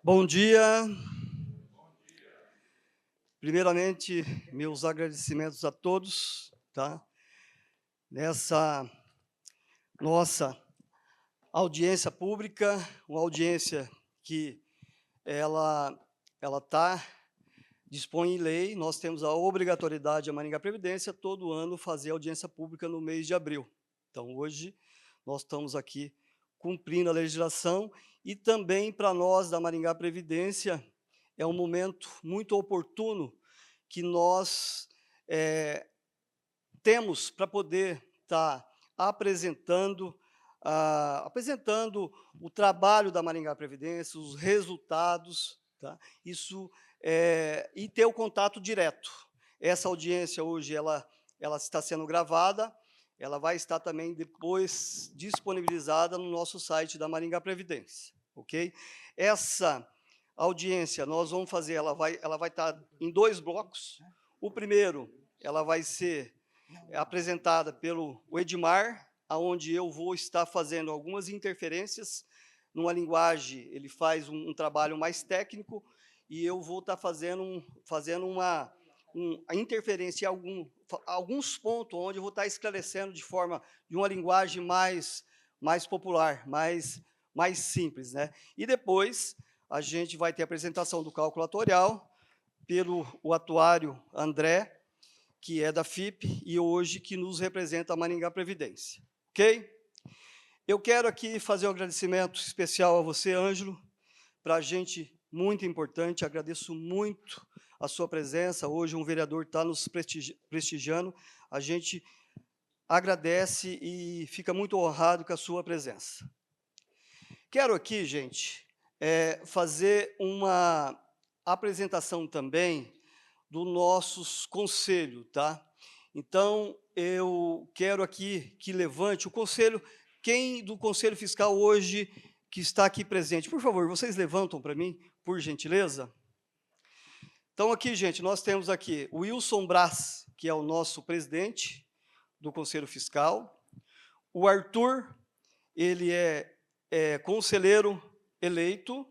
Bom dia. Primeiramente, meus agradecimentos a todos, tá? Nessa nossa audiência pública, uma audiência que ela dispõe em lei, nós temos a obrigatoriedade, a Maringá Previdência, todo ano fazer audiência pública no mês de abril. Então, hoje, nós estamos aqui cumprindo a legislação e também, para nós, da Maringá Previdência, é um momento muito oportuno que nós temos para poder estar apresentando o trabalho da Maringá Previdência, os resultados, tá? Isso e ter o contato direto. Essa audiência hoje ela está sendo gravada, ela vai estar também depois disponibilizada no nosso site da Maringá Previdência, ok? Essa audiência nós vamos fazer, ela vai estar em 2 blocos. O primeiro, ela vai ser apresentada pelo Edmar, aonde eu vou estar fazendo algumas interferências numa linguagem, ele faz um trabalho mais técnico, e eu vou estar fazendo uma interferência em alguns pontos, onde eu vou estar esclarecendo de uma linguagem mais popular, mais simples, né? E depois a gente vai ter a apresentação do cálculo atuarial pelo atuário André, que é da FIP, e hoje que nos representa a Maringá Previdência, ok? Eu quero aqui fazer um agradecimento especial a você, Ângelo, para a gente muito importante, agradeço muito a sua presença, hoje um vereador está nos prestigiando, a gente agradece e fica muito honrado com a sua presença. Quero aqui, gente, fazer uma apresentação também do nossos conselho, tá? Então, eu quero aqui que levante o conselho, quem do Conselho Fiscal hoje que está aqui presente. Por favor, vocês levantam para mim, por gentileza? Então, aqui, gente, nós temos aqui o Wilson Brás, que é o nosso presidente do Conselho Fiscal, o Arthur, ele é conselheiro eleito,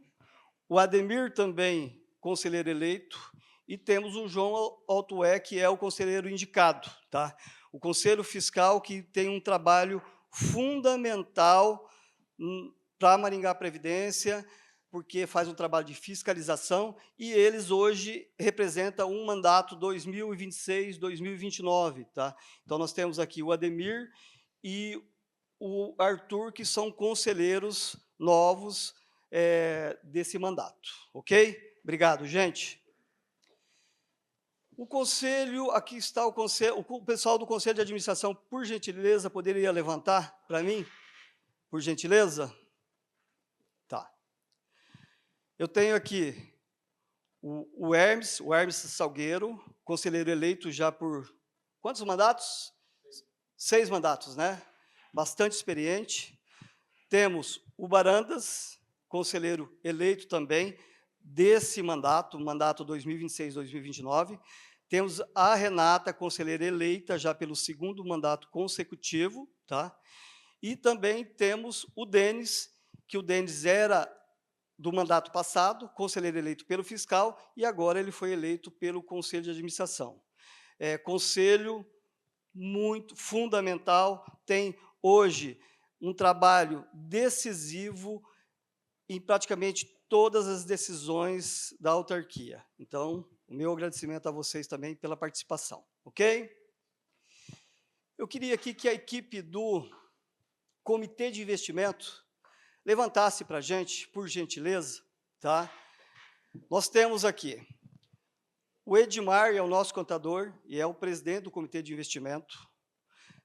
o Ademir também conselheiro eleito, e temos o João Altué, que é o conselheiro indicado, tá? O Conselho Fiscal que tem um trabalho fundamental para a Maringá Previdência, porque faz um trabalho de fiscalização, e eles hoje representam um mandato 2026-2029, tá? Então, nós temos aqui o Ademir e o Arthur, que são conselheiros novos desse mandato, ok? Obrigado, gente. O conselho, aqui está o conselho, o pessoal do Conselho de Administração, por gentileza, poderia levantar para mim, por gentileza? Tá. Eu tenho aqui o Hermes Salgueiro, conselheiro eleito já por quantos mandatos? 6 mandatos, né? Bastante experiente. Temos o Barandas, conselheiro eleito também desse mandato 2026-2029. Temos a Renata, conselheira eleita já pelo 2º mandato consecutivo, tá? E também temos o Denis, que o Denis era do mandato passado, conselheiro eleito pelo fiscal, e agora ele foi eleito pelo Conselho de Administração. Conselho muito fundamental, tem hoje um trabalho decisivo em praticamente todas as decisões da autarquia. Então, o meu agradecimento a vocês também pela participação, ok? Eu queria aqui que a equipe do Comitê de Investimento levantasse para a gente, por gentileza, tá? Nós temos aqui o Edmar, é o nosso contador e é o presidente do Comitê de Investimento.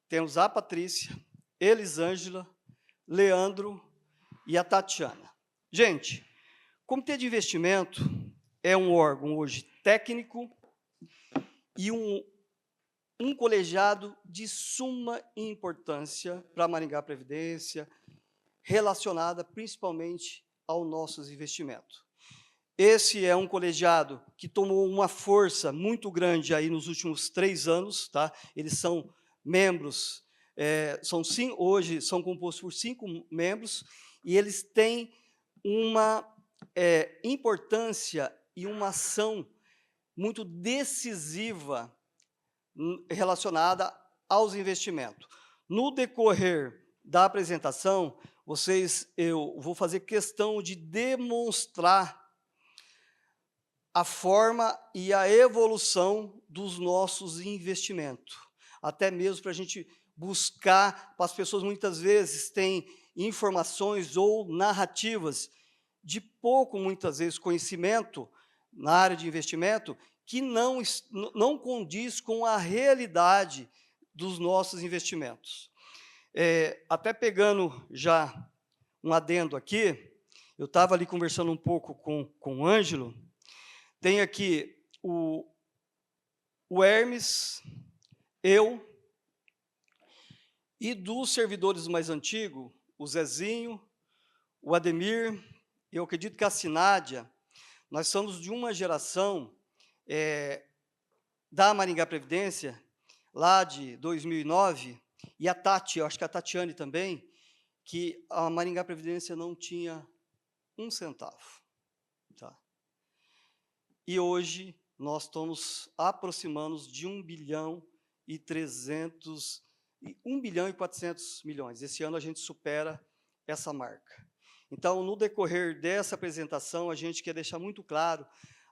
Temos a Patrícia, Elisângela, Leandro e a Tatiana. Gente, o Comitê de Investimento é um órgão hoje técnico e um colegiado de suma importância para a Maringá Previdência, relacionada principalmente aos nossos investimentos. Esse é um colegiado que tomou uma força muito grande aí nos últimos 3 anos, tá? Eles são membros, hoje são compostos por 5 membros, e eles têm importância e uma ação muito decisiva relacionada aos investimentos. No decorrer da apresentação, eu vou fazer questão de demonstrar a forma e a evolução dos nossos investimentos, até mesmo para a gente buscar, para as pessoas muitas vezes têm informações ou narrativas de pouco, muitas vezes, conhecimento na área de investimento, que não condiz com a realidade dos nossos investimentos. Até pegando já um adendo aqui, eu estava ali conversando um pouco com o Ângelo, tem aqui o Hermes, eu, e dos servidores mais antigos, o Zezinho, o Ademir, eu acredito que a Sinádia, nós somos de uma geração da Maringá Previdência, lá de 2009, e a Tati, eu acho que a Tatiane também, que a Maringá Previdência não tinha um centavo. Tá? E hoje nós estamos aproximando de 1 bilhão e 400 milhões. Esse ano a gente supera essa marca. Então, no decorrer dessa apresentação, a gente quer deixar muito claro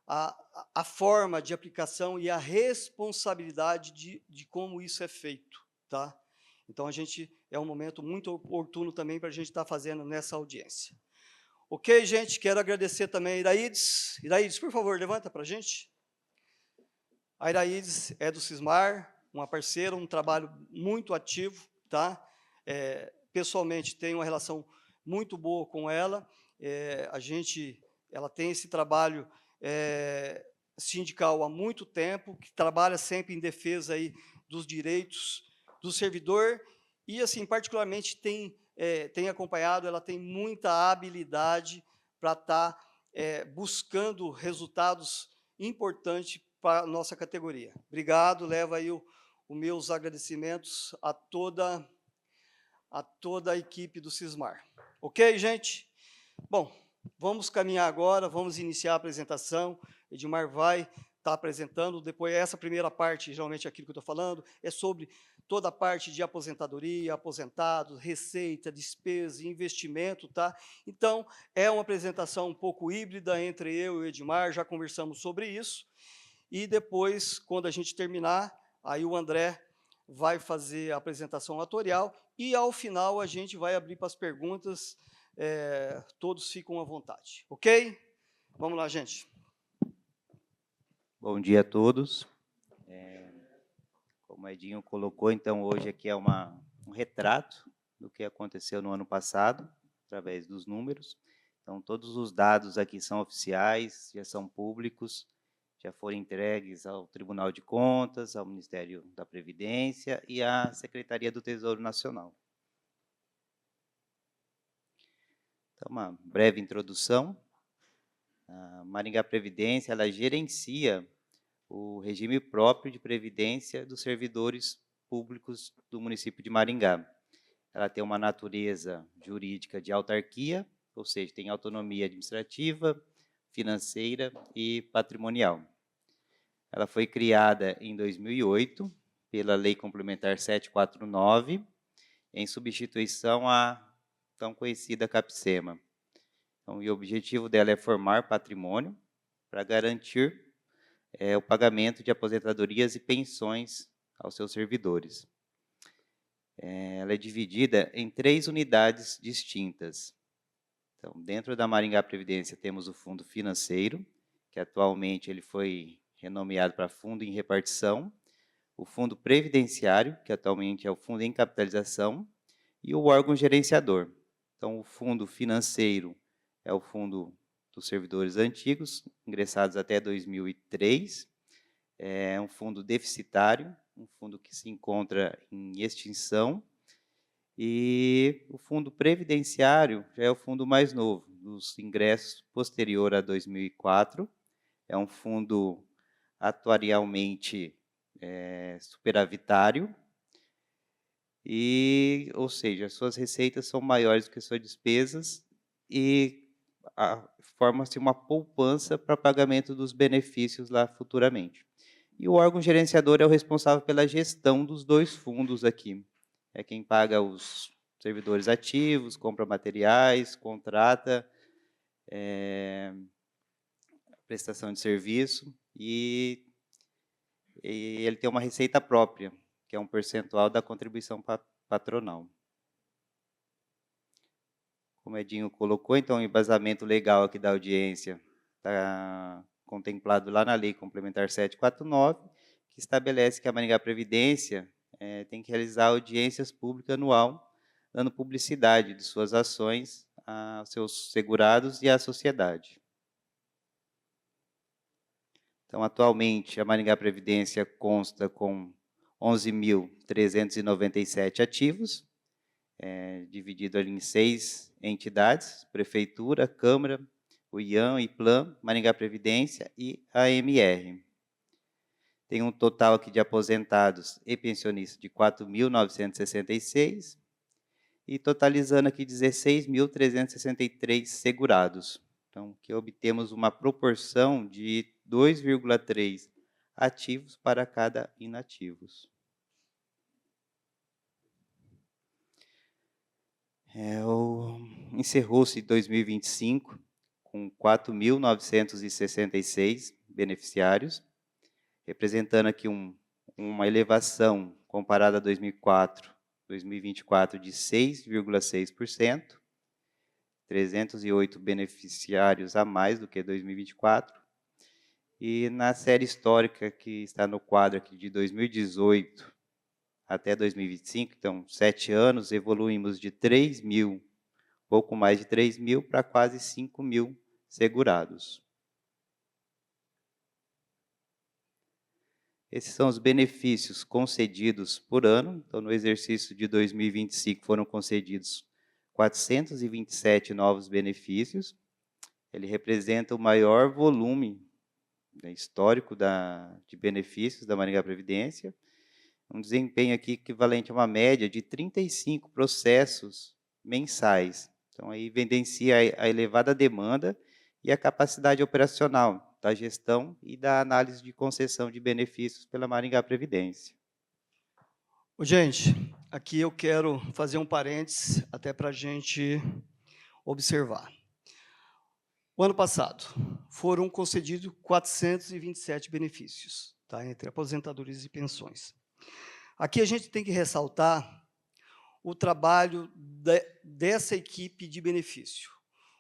a forma de aplicação e a responsabilidade de como isso é feito. Tá? Então, é um momento muito oportuno também para a gente estar fazendo nessa audiência. Ok, gente? Quero agradecer também a Iraides. Iraides, por favor, levanta para a gente. A Iraides é do Sismar, uma parceira, um trabalho muito ativo, tá? Pessoalmente, tenho uma relação muito boa com ela. Ela tem esse trabalho sindical há muito tempo, que trabalha sempre em defesa aí dos direitos do servidor e, assim, particularmente tem acompanhado, ela tem muita habilidade para estar buscando resultados importantes para a nossa categoria. Obrigado, levo aí os meus agradecimentos a toda a equipe do Sismar. Ok, gente? Bom, vamos caminhar agora, vamos iniciar a apresentação. Edmar vai estar apresentando, depois essa primeira parte, geralmente aquilo que eu estou falando, é sobre toda a parte de aposentadoria, aposentados, receita, despesa, investimento, tá? Então, é uma apresentação um pouco híbrida entre eu e o Edmar, já conversamos sobre isso, e depois, quando a gente terminar, aí o André vai fazer a apresentação atorial, e ao final a gente vai abrir para as perguntas, todos ficam à vontade, ok? Vamos lá, gente. Bom dia a todos. Como o Edinho colocou, então, hoje aqui é um retrato do que aconteceu no ano passado, através dos números. Então, todos os dados aqui são oficiais, já são públicos, já foram entregues ao Tribunal de Contas, ao Ministério da Previdência e à Secretaria do Tesouro Nacional. Então, uma breve introdução. A Maringá Previdência, ela gerencia o regime próprio de previdência dos servidores públicos do município de Maringá. Ela tem uma natureza jurídica de autarquia, ou seja, tem autonomia administrativa, financeira e patrimonial. Ela foi criada em 2008 pela Lei Complementar 749, em substituição à tão conhecida CAPSEMA. Então, e o objetivo dela é formar patrimônio para garantir o pagamento de aposentadorias e pensões aos seus servidores. Ela é dividida em 3 unidades distintas. Então, dentro da Maringá Previdência temos o Fundo Financeiro, que atualmente ele foi renomeado para Fundo em Repartição, o Fundo Previdenciário, que atualmente é o Fundo em Capitalização, e o órgão gerenciador. Então, o Fundo Financeiro é o fundo dos servidores antigos, ingressados até 2003, é um fundo deficitário, um fundo que se encontra em extinção, e o fundo previdenciário já é o fundo mais novo, dos ingressos posterior a 2004, é um fundo atuarialmente superavitário, ou seja, suas receitas são maiores que suas despesas, e forma-se uma poupança para pagamento dos benefícios lá futuramente. E o órgão gerenciador é o responsável pela gestão dos 2 fundos aqui. É quem paga os servidores ativos, compra materiais, contrata, prestação de serviço, e ele tem uma receita própria, que é um percentual da contribuição patronal. Como o Edinho colocou, então, o embasamento legal aqui da audiência está contemplado lá na Lei Complementar 749, que estabelece que a Maringá Previdência tem que realizar audiências públicas anual, dando publicidade de suas ações aos seus segurados e à sociedade. Então, atualmente, a Maringá Previdência consta com 11.397 ativos, dividido ali em 6 entidades: Prefeitura, Câmara, o IAM, IPLAN, Maringá Previdência e AMR. Tem um total aqui de aposentados e pensionistas de 4.966 e totalizando aqui 16.363 segurados. Então, que obtemos uma proporção de 2,3 ativos para cada inativos. Encerrou-se 2025 com 4.966 beneficiários, representando aqui uma elevação comparada a 2024 de 6,6%, 308 beneficiários a mais do que 2024. E na série histórica que está no quadro aqui de 2018 até 2025, então 7 anos, evoluímos de 3.000, pouco mais de 3.000, para quase 5.000 segurados. Esses são os benefícios concedidos por ano. Então, no exercício de 2025, foram concedidos 427 novos benefícios. Ele representa o maior volume histórico de benefícios da Maringá Previdência. Um desempenho aqui equivalente a uma média de 35 processos mensais. Então, aí evidencia a elevada demanda e a capacidade operacional da gestão e da análise de concessão de benefícios pela Maringá Previdência. Gente, aqui eu quero fazer um parênteses até para a gente observar. O ano passado, foram concedidos 427 benefícios, tá, entre aposentadorias e pensões. Aqui a gente tem que ressaltar o trabalho dessa equipe de benefício,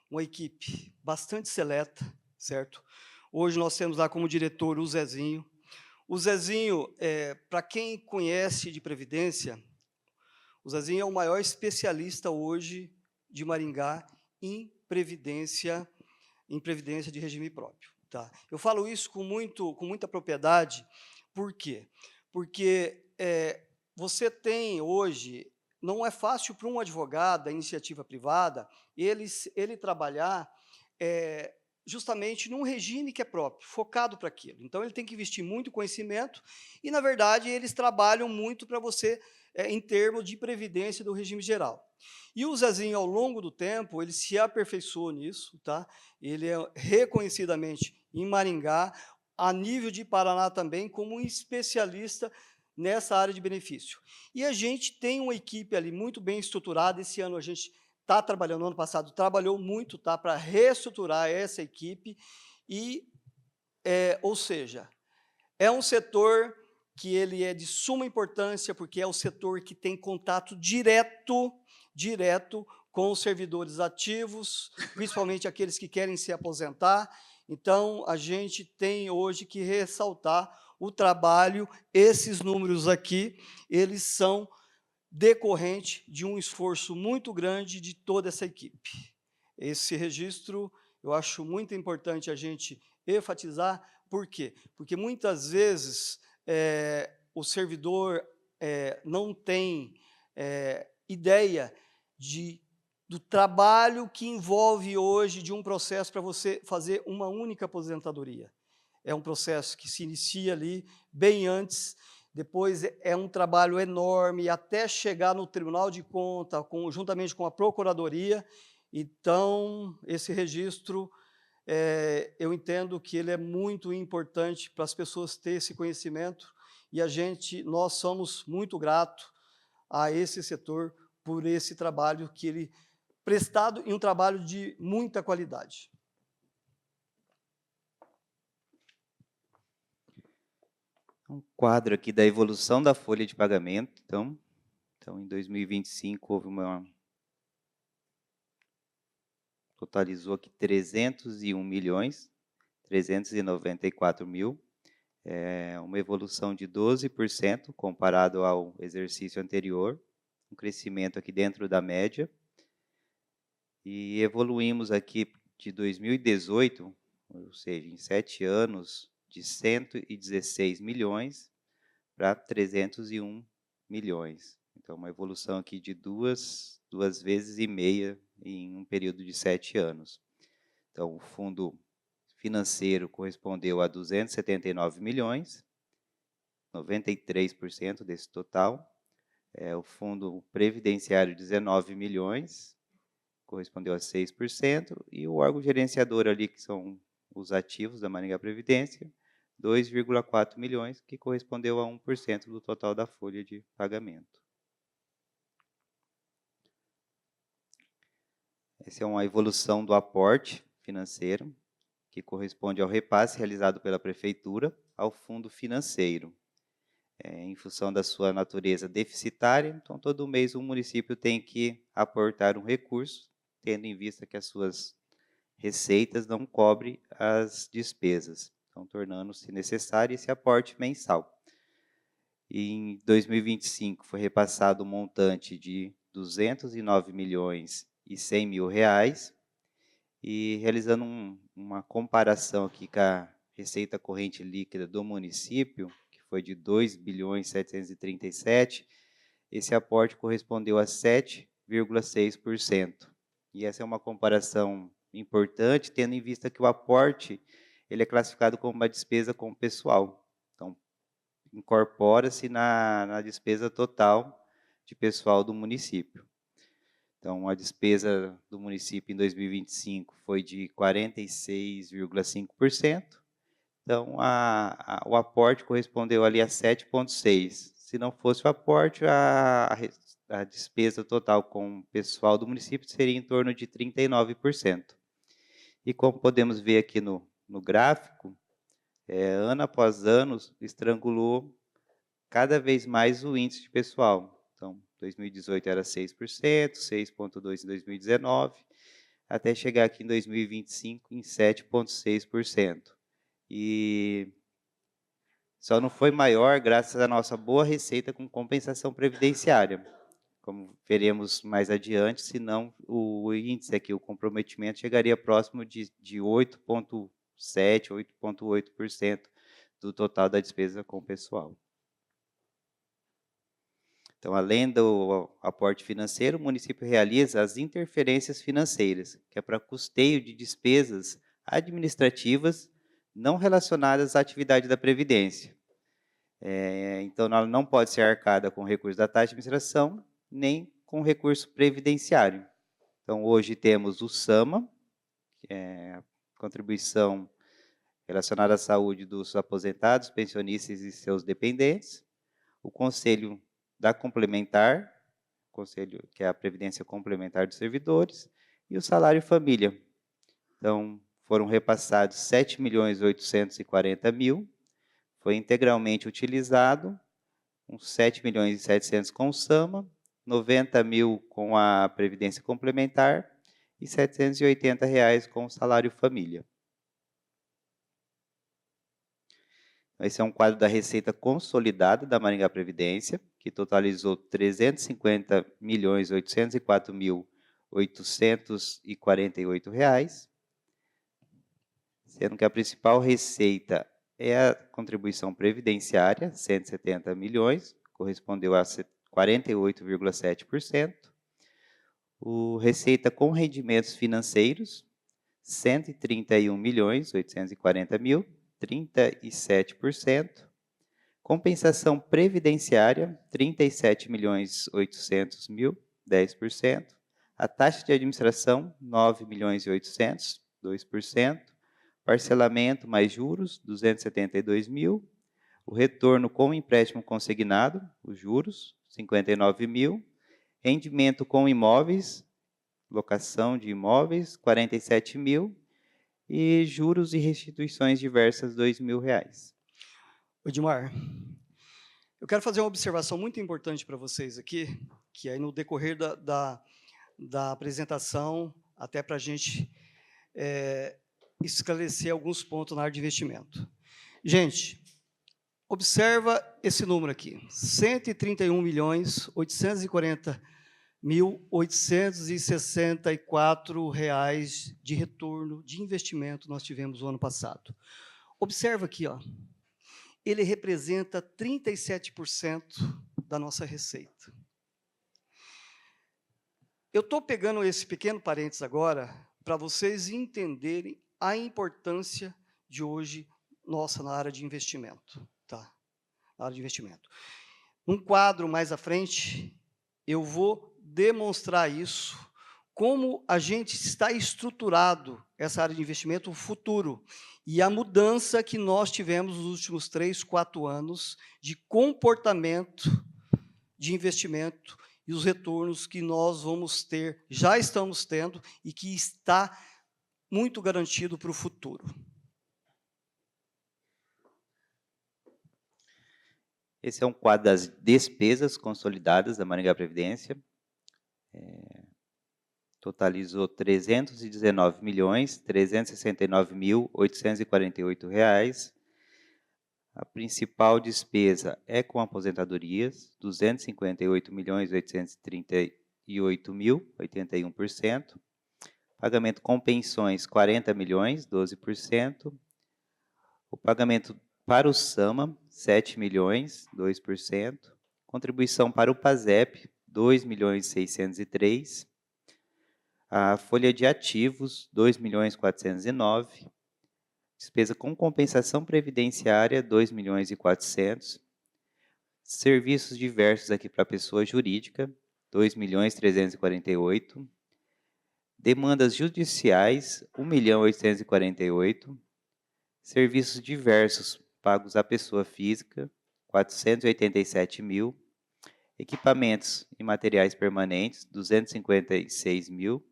uma equipe bastante seleta, certo? Hoje nós temos lá como diretor o Zezinho. O Zezinho, para quem conhece de Previdência, o Zezinho é o maior especialista hoje de Maringá em Previdência de regime próprio. Tá? Eu falo isso com muita propriedade, por quê? Porque você tem hoje, não é fácil para um advogado da iniciativa privada, ele trabalhar justamente num regime que é próprio, focado para aquilo. Então, ele tem que investir muito conhecimento e, na verdade, eles trabalham muito para você em termos de previdência do regime geral. E o Zezinho, ao longo do tempo, ele se aperfeiçoou nisso, tá? Ele é reconhecidamente em Maringá, a nível de Paraná também, como um especialista nessa área de benefício. E a gente tem uma equipe ali muito bem estruturada. Esse ano a gente está trabalhando, no ano passado trabalhou muito, tá, para reestruturar essa equipe, e, ou seja, é um setor que ele é de suma importância, porque é o setor que tem contato direto com os servidores ativos, principalmente aqueles que querem se aposentar. Então, a gente tem hoje que ressaltar o trabalho. Esses números aqui, eles são decorrente de um esforço muito grande de toda essa equipe. Esse registro, eu acho muito importante a gente enfatizar. Por quê? Porque muitas vezes o servidor não tem ideia do trabalho que envolve hoje de um processo para você fazer uma única aposentadoria. É um processo que se inicia ali bem antes, depois é um trabalho enorme até chegar no Tribunal de Contas, juntamente com a Procuradoria, Então, esse registro, eu entendo que ele é muito importante para as pessoas terem esse conhecimento e nós somos muito gratos a esse setor por esse trabalho que ele prestado e um trabalho de muita qualidade. Um quadro aqui da evolução da folha de pagamento. Então em 2025 houve totalizou aqui 301.394.000, uma evolução de 12% comparado ao exercício anterior, um crescimento aqui dentro da média. E evoluímos aqui de 2018, ou seja, em 7 anos, de 116 milhões para 301 milhões. Então, uma evolução aqui de duas vezes e meia em um período de 7 anos. Então, o fundo financeiro correspondeu a 279 milhões, 93% desse total. O fundo previdenciário, 19 milhões, correspondeu a 6%, e o órgão gerenciador ali, que são os ativos da Maringá Previdência, 2,4 milhões, que correspondeu a 1% do total da folha de pagamento. Essa é uma evolução do aporte financeiro, que corresponde ao repasse realizado pela Prefeitura ao fundo financeiro. Em função da sua natureza deficitária, então todo mês o município tem que aportar um recurso, tendo em vista que as suas receitas não cobrem as despesas, então tornando-se necessário esse aporte mensal. E em 2025 foi repassado um montante de 209.100.000 reais, e realizando uma comparação aqui com a receita corrente líquida do município, que foi de 2.737 bilhões, esse aporte correspondeu a 7,6%. E essa é uma comparação importante, tendo em vista que o aporte ele é classificado como uma despesa com pessoal. Então, incorpora-se na despesa total de pessoal do município. Então, a despesa do município em 2025 foi de 46,5%. Então, o aporte correspondeu ali a 7,6%. Se não fosse o aporte, a despesa total com o pessoal do município seria em torno de 39%. E como podemos ver aqui no gráfico, ano após ano, estrangulou cada vez mais o índice de pessoal. Então, 2018 era 6%, 6,2% em 2019, até chegar aqui em 2025 em 7,6%. E só não foi maior graças à nossa boa receita com compensação previdenciária, como veremos mais adiante, senão o índice aqui, o comprometimento, chegaria próximo de 8,7%, 8,8% do total da despesa com o pessoal. Então, além do aporte financeiro, o município realiza as interferências financeiras, que é para custeio de despesas administrativas não relacionadas à atividade da Previdência. Então, ela não pode ser arcada com recurso da taxa de administração, nem com recurso previdenciário. Então, hoje temos o SAMA, que é a contribuição relacionada à saúde dos aposentados, pensionistas e seus dependentes, o Conselho da Complementar, Conselho que é a Previdência Complementar dos Servidores, e o Salário Família. Então, foram repassados 7.840.000, foi integralmente utilizado, uns 7.700.000 com o SAMA, 90.000 com a Previdência Complementar e R$ 780 com o Salário Família. Esse é um quadro da receita consolidada da Maringá Previdência, que totalizou R$ 350.804.848, sendo que a principal receita é a contribuição previdenciária, 170 milhões, correspondeu a 48,7%. O receita com rendimentos financeiros, 131.840.000, 37%. Compensação previdenciária, 37.800.000, 10%. A taxa de administração, 9.800.000, 2%. Parcelamento mais juros, 272 mil. O retorno com empréstimo consignado, os juros, 59 mil. Rendimento com imóveis, locação de imóveis, 47 mil. E juros e restituições diversas, R$2.000. Edmar, eu quero fazer uma observação muito importante para vocês aqui, que aí no decorrer da apresentação, até para a gente esclarecer alguns pontos na área de investimento. Gente, observa esse número aqui, R$ 131.840.864 de retorno de investimento nós tivemos no ano passado. Observa aqui, ó, ele representa 37% da nossa receita. Eu estou pegando esse pequeno parênteses agora para vocês entenderem a importância de hoje nossa na área de investimento, tá? Na área de investimento. Um quadro mais à frente, eu vou demonstrar isso, como a gente está estruturado essa área de investimento, o futuro, e a mudança que nós tivemos nos últimos 3, 4 anos de comportamento de investimento e os retornos que nós vamos ter, já estamos tendo, e que está muito garantido para o futuro. Esse é um quadro das despesas consolidadas da Maringá Previdência. Totalizou R$ 319.369.848. A principal despesa é com aposentadorias, R$ 258.838.000, 81%. Pagamento com pensões, R$ 40 milhões, 12%. O pagamento para o SAMA, R$ 7 milhões, 2%. Contribuição para o PASEP, R$ 2.603.000. A folha de ativos, R$ 2.409.000. Despesa com compensação previdenciária, R$ 2.400.000. Serviços diversos aqui para pessoa jurídica, R$ 2.348.000. Demandas judiciais, R$ 1.848.000. Serviços diversos pagos à pessoa física, R$ 487.000. Equipamentos e materiais permanentes, R$ 256.000.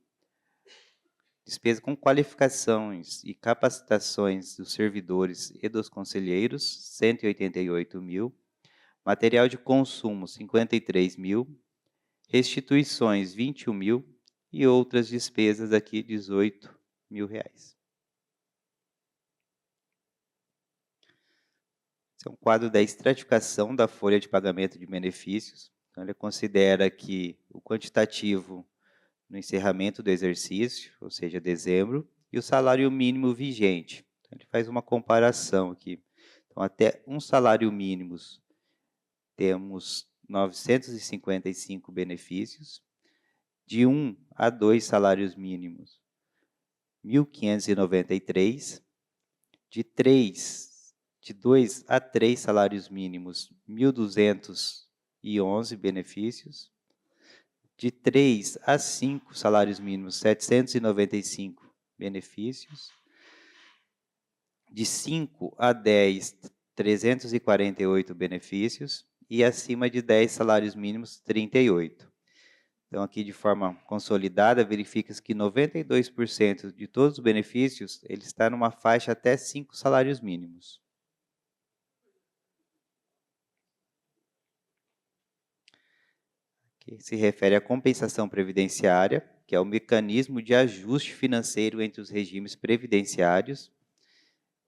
Despesa com qualificações e capacitações dos servidores e dos conselheiros, R$ 188.000. Material de consumo, R$ 53.000. Restituições, R$ 21.000. E outras despesas aqui, R$ 18.000. Esse é um quadro da estratificação da folha de pagamento de benefícios. Então, ele considera que o quantitativo no encerramento do exercício, ou seja, dezembro, e o salário mínimo vigente. Então, ele faz uma comparação aqui. Então, até um salário mínimo, temos 955 benefícios. De 1 a 2 salários mínimos, 1.593. De 2 a 3 salários mínimos, 1.211 benefícios. De 3 a 5 salários mínimos, 795 benefícios. De 5 a 10, 348 benefícios. E acima de 10 salários mínimos, 38. Então, aqui de forma consolidada, verifica-se que 92% de todos os benefícios ele está numa faixa até 5 salários mínimos. Que se refere à compensação previdenciária, que é o mecanismo de ajuste financeiro entre os regimes previdenciários,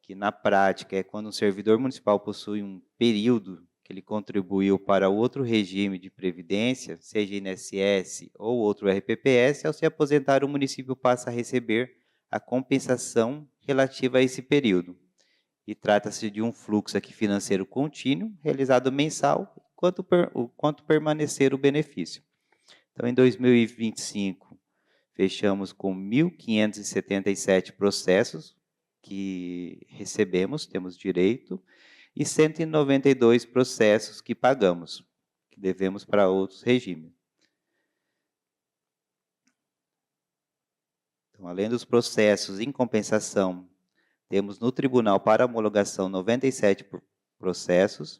que na prática é quando um servidor municipal possui um período que ele contribuiu para outro regime de previdência, seja INSS ou outro RPPS, ao se aposentar o município passa a receber a compensação relativa a esse período. E trata-se de um fluxo aqui financeiro contínuo, realizado mensal, quanto permanecer o benefício. Então, em 2025, fechamos com 1.577 processos que recebemos, temos direito, e 192 processos que pagamos, que devemos para outros regimes. Então, além dos processos em compensação, temos no tribunal para homologação 97 processos,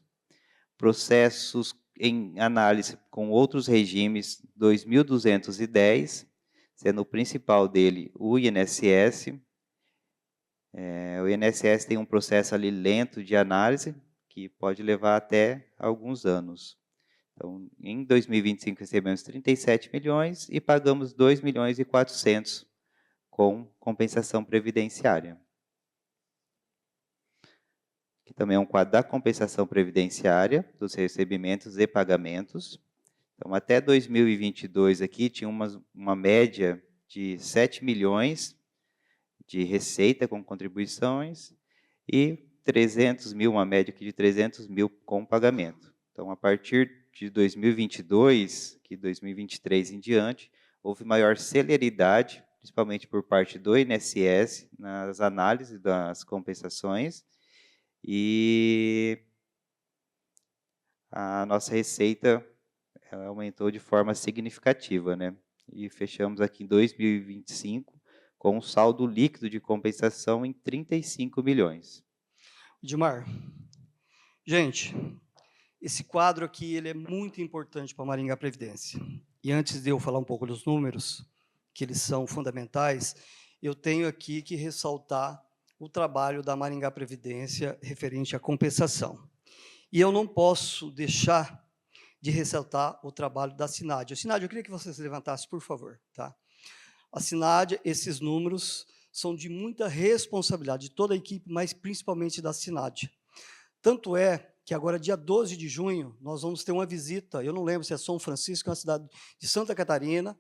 processos em análise com outros regimes 2.210, sendo o principal dele o INSS. O INSS tem um processo ali lento de análise, que pode levar até alguns anos. Então, em 2025 recebemos 37 milhões e pagamos 2 milhões e 400 com compensação previdenciária. Aqui também é um quadro da compensação previdenciária, dos recebimentos e pagamentos. Então, até 2022 aqui tinha uma média de 7 milhões de receita com contribuições e 300 mil, uma média aqui de 300 mil com pagamento. Então, a partir de 2022, que 2023 em diante, houve maior celeridade, principalmente por parte do INSS, nas análises das compensações, e a nossa receita aumentou de forma significativa, né? E fechamos aqui em 2025 com um saldo líquido de compensação em 35 milhões. Edmar, gente, esse quadro aqui ele é muito importante para a Maringá Previdência. E antes de eu falar um pouco dos números, que eles são fundamentais, eu tenho aqui que ressaltar o trabalho da Maringá Previdência referente à compensação. E eu não posso deixar de ressaltar o trabalho da SINAD. SINAD, eu queria que você se levantasse, por favor. Tá? A SINAD, esses números são de muita responsabilidade de toda a equipe, mas principalmente da SINAD. Tanto é que agora, dia 12 de junho, nós vamos ter uma visita, eu não lembro se é São Francisco, é uma cidade de Santa Catarina,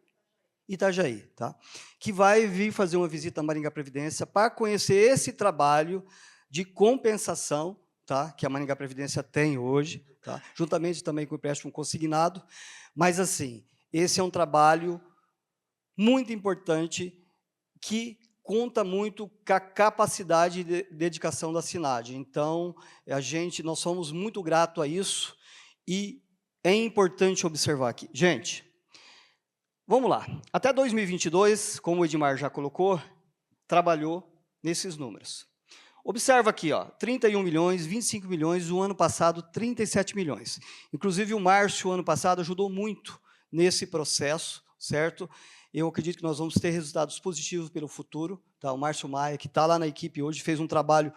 Itajaí, tá? Que vai vir fazer uma visita à Maringá Previdência para conhecer esse trabalho de compensação, tá? Que a Maringá Previdência tem hoje, tá? Juntamente também com o empréstimo consignado, mas assim, esse é um trabalho muito importante que conta muito com a capacidade de dedicação da SINAD. Então, nós somos muito gratos a isso e é importante observar aqui. Gente, vamos lá. Até 2022, como o Edmar já colocou, trabalhou nesses números. Observa aqui, ó, 31 milhões, 25 milhões, o ano passado 37 milhões. Inclusive o Márcio, o ano passado, ajudou muito nesse processo, certo? Eu acredito que nós vamos ter resultados positivos pelo futuro. Tá? O Márcio Maia, que está lá na equipe hoje, fez um trabalho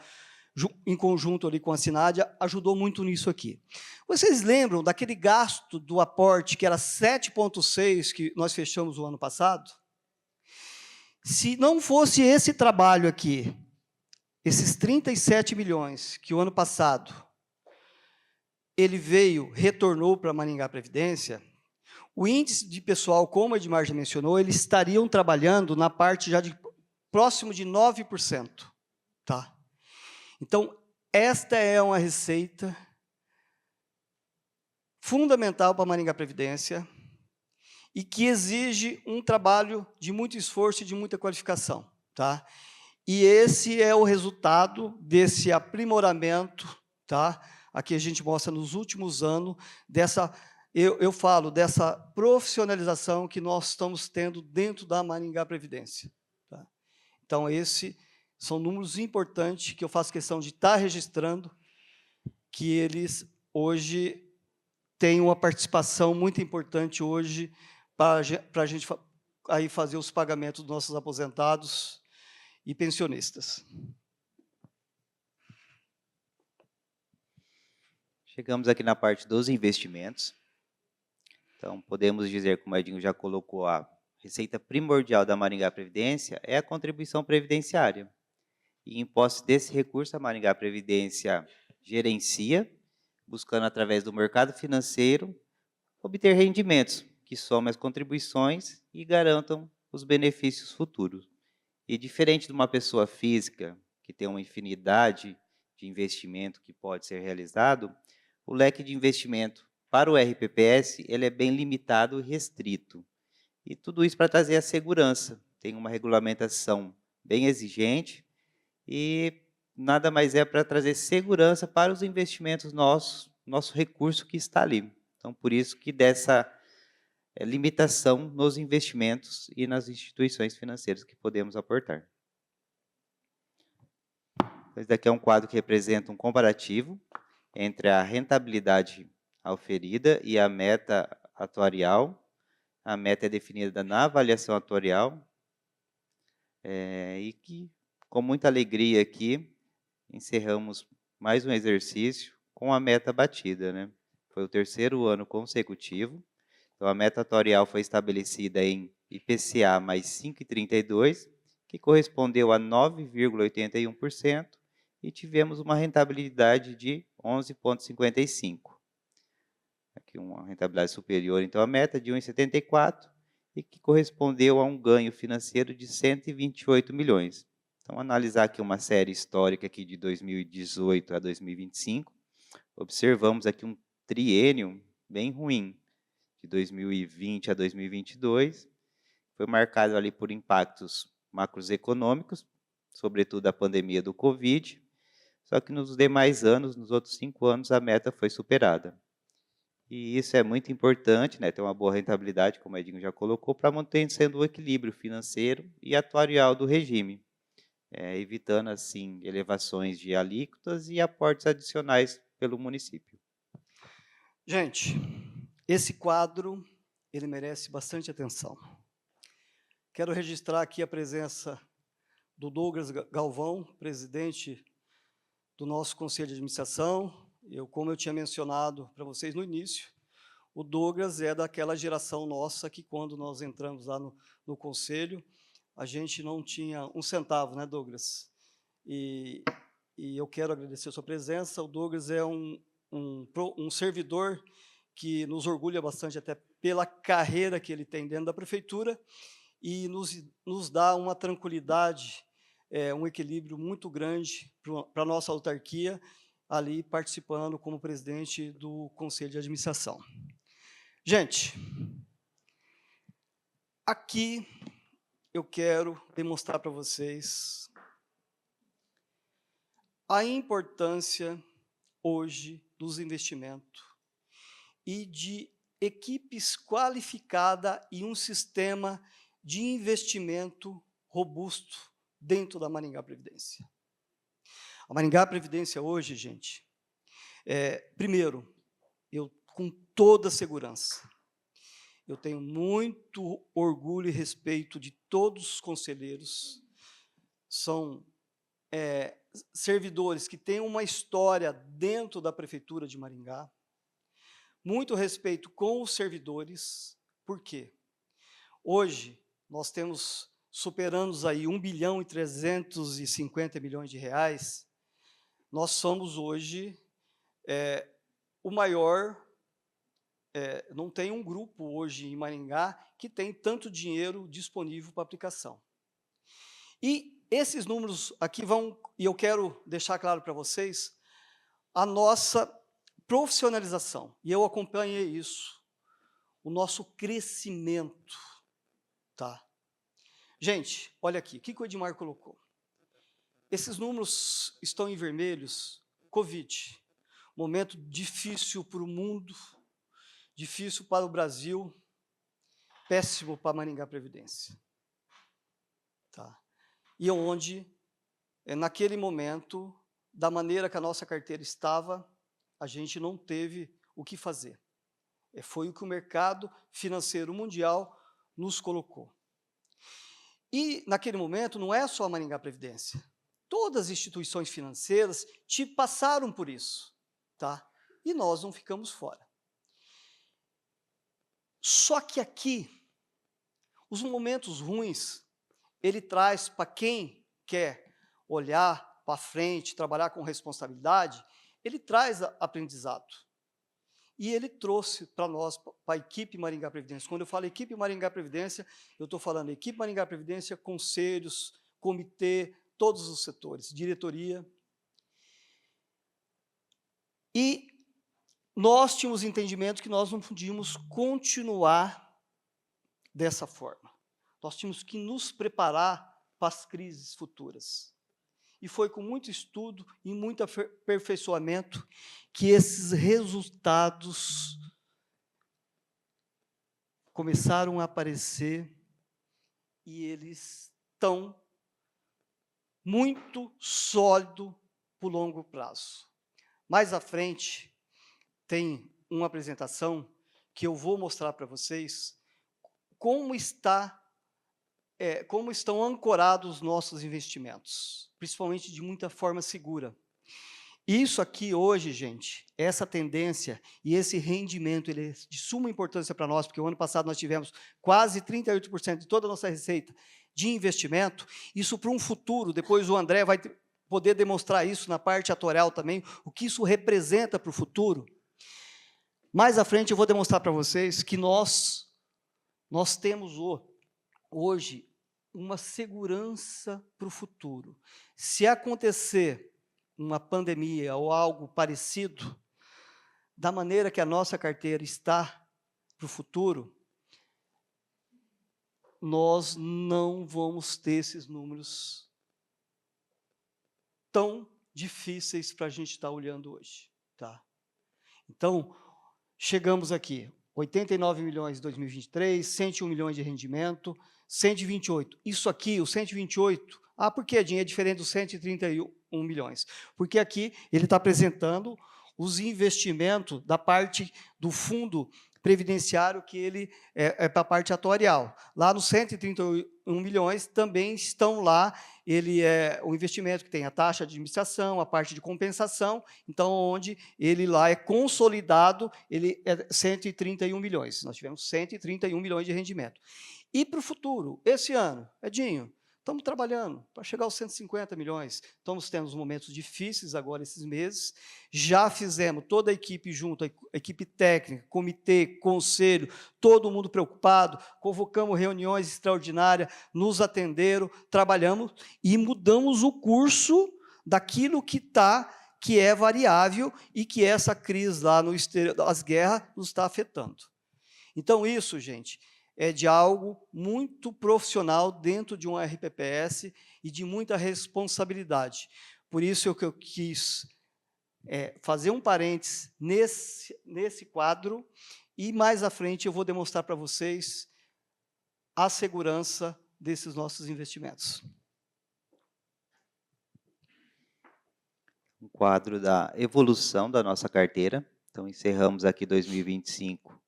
em conjunto ali com a SINAD, ajudou muito nisso aqui. Vocês lembram daquele gasto do aporte, que era 7,6, que nós fechamos o ano passado? Se não fosse esse trabalho aqui, esses 37 milhões que o ano passado ele retornou para a Maringá Previdência, o índice de pessoal, como a Edmar já mencionou, eles estariam trabalhando na parte já de próximo de 9%. Tá? Então, esta é uma receita fundamental para a Maringá Previdência e que exige um trabalho de muito esforço e de muita qualificação. Tá? E esse é o resultado desse aprimoramento, tá? Aqui a gente mostra nos últimos anos, eu falo dessa profissionalização que nós estamos tendo dentro da Maringá Previdência. Tá? Então, esses são números importantes que eu faço questão de estar registrando, que eles hoje têm uma participação muito importante hoje para a gente aí fazer os pagamentos dos nossos aposentados e pensionistas. Chegamos aqui na parte dos investimentos. Então, podemos dizer, como o Edinho já colocou, a receita primordial da Maringá Previdência é a contribuição previdenciária. E em posse desse recurso, a Maringá Previdência gerencia, buscando através do mercado financeiro, obter rendimentos que somem as contribuições e garantam os benefícios futuros. E diferente de uma pessoa física, que tem uma infinidade de investimento que pode ser realizado, o leque de investimento para o RPPS ele é bem limitado e restrito. E tudo isso para trazer a segurança. Tem uma regulamentação bem exigente e nada mais é para trazer segurança para os investimentos nossos, nosso recurso que está ali. Então, por isso que dessa limitação nos investimentos e nas instituições financeiras que podemos aportar. Esse daqui é um quadro que representa um comparativo entre a rentabilidade auferida e a meta atuarial. A meta é definida na avaliação atuarial, e que, com muita alegria aqui, encerramos mais um exercício com a meta batida, né? Foi o terceiro ano consecutivo. Então, a meta atuarial foi estabelecida em IPCA mais 5,32, que correspondeu a 9,81%, e tivemos uma rentabilidade de 11,55%. Aqui uma rentabilidade superior, então, à meta de 1,74, e que correspondeu a um ganho financeiro de 128 milhões. Então, analisar aqui uma série histórica aqui de 2018 a 2025, observamos aqui um triênio bem ruim, de 2020 a 2022, foi marcado ali por impactos macroeconômicos, sobretudo a pandemia do Covid, só que nos demais anos, nos outros 5 anos, a meta foi superada. E isso é muito importante, né, ter uma boa rentabilidade, como o Edinho já colocou, para manter sendo o equilíbrio financeiro e atuarial do regime, evitando, assim, elevações de alíquotas e aportes adicionais pelo município. Gente, esse quadro, ele merece bastante atenção. Quero registrar aqui a presença do Douglas Galvão, presidente do nosso Conselho de Administração. Como eu tinha mencionado para vocês no início, o Douglas é daquela geração nossa que, quando nós entramos lá no Conselho, a gente não tinha um centavo, né, Douglas? E eu quero agradecer a sua presença. O Douglas é um servidor que nos orgulha bastante, até pela carreira que ele tem dentro da prefeitura, e nos dá uma tranquilidade, um equilíbrio muito grande para a nossa autarquia, ali participando como presidente do Conselho de Administração. Gente, aqui eu quero demonstrar para vocês a importância hoje dos investimentos e de equipes qualificadas e um sistema de investimento robusto dentro da Maringá Previdência. A Maringá Previdência hoje, gente, primeiro, eu com toda segurança, eu tenho muito orgulho e respeito de todos os conselheiros, são servidores que têm uma história dentro da Prefeitura de Maringá, muito respeito com os servidores. Por quê? Hoje, nós superamos aí 1,350 bilhões de reais, nós somos hoje o maior, não tem um grupo hoje em Maringá que tem tanto dinheiro disponível para aplicação. E esses números aqui e eu quero deixar claro para vocês, a nossa profissionalização, e eu acompanhei isso, o nosso crescimento, tá? Gente, olha aqui, o que o Edmar colocou? Esses números estão em vermelhos, Covid, momento difícil para o mundo, difícil para o Brasil, péssimo para Maringá Previdência. Tá? E onde, naquele momento, da maneira que a nossa carteira estava, a gente não teve o que fazer. Foi o que o mercado financeiro mundial nos colocou. E, naquele momento, não é só a Maringá Previdência. Todas as instituições financeiras passaram por isso, tá? E nós não ficamos fora. Só que aqui, os momentos ruins, ele traz para quem quer olhar para frente, trabalhar com responsabilidade, ele traz aprendizado. E ele trouxe para nós, para a equipe Maringá Previdência. Quando eu falo equipe Maringá Previdência, eu estou falando equipe Maringá Previdência, conselhos, comitê, todos os setores, diretoria. E nós tínhamos entendimento que nós não podíamos continuar dessa forma. Nós tínhamos que nos preparar para as crises futuras. E foi com muito estudo e muito aperfeiçoamento que esses resultados começaram a aparecer e eles estão muito sólidos para o longo prazo. Mais à frente, tem uma apresentação que eu vou mostrar para vocês como estão ancorados os nossos investimentos, principalmente de muita forma segura. Isso aqui hoje, gente, essa tendência e esse rendimento, ele é de suma importância para nós, porque o ano passado nós tivemos quase 38% de toda a nossa receita de investimento. Isso para um futuro, depois o André vai poder demonstrar isso na parte atuarial também, o que isso representa para o futuro. Mais à frente eu vou demonstrar para vocês que nós temos hoje uma segurança para o futuro. Se acontecer uma pandemia ou algo parecido, da maneira que a nossa carteira está para o futuro, nós não vamos ter esses números tão difíceis para a gente estar olhando hoje. Tá? Então, chegamos aqui, 89 milhões em 2023, 101 milhões de rendimento, 128. Isso aqui, o 128, por que, Edinho, é diferente dos 131 milhões? Porque aqui ele está apresentando os investimentos da parte do fundo previdenciário, que ele é para a parte atuarial. Lá nos 131 milhões também estão lá, ele é o investimento que tem a taxa de administração, a parte de compensação, então onde ele lá é consolidado, ele é 131 milhões. Nós tivemos 131 milhões de rendimento. E para o futuro, esse ano, Edinho, estamos trabalhando para chegar aos 150 milhões. Estamos tendo momentos difíceis agora, esses meses. Já fizemos toda a equipe junto, a equipe técnica, comitê, conselho, todo mundo preocupado. Convocamos reuniões extraordinárias, nos atenderam, trabalhamos e mudamos o curso daquilo que é variável e que essa crise lá no exterior, as guerras, nos está afetando. Então, isso, gente, é de algo muito profissional dentro de um RPPS e de muita responsabilidade. Por isso que eu quis fazer um parênteses nesse quadro, e mais à frente eu vou demonstrar para vocês a segurança desses nossos investimentos. Um quadro da evolução da nossa carteira. Então, encerramos aqui 2025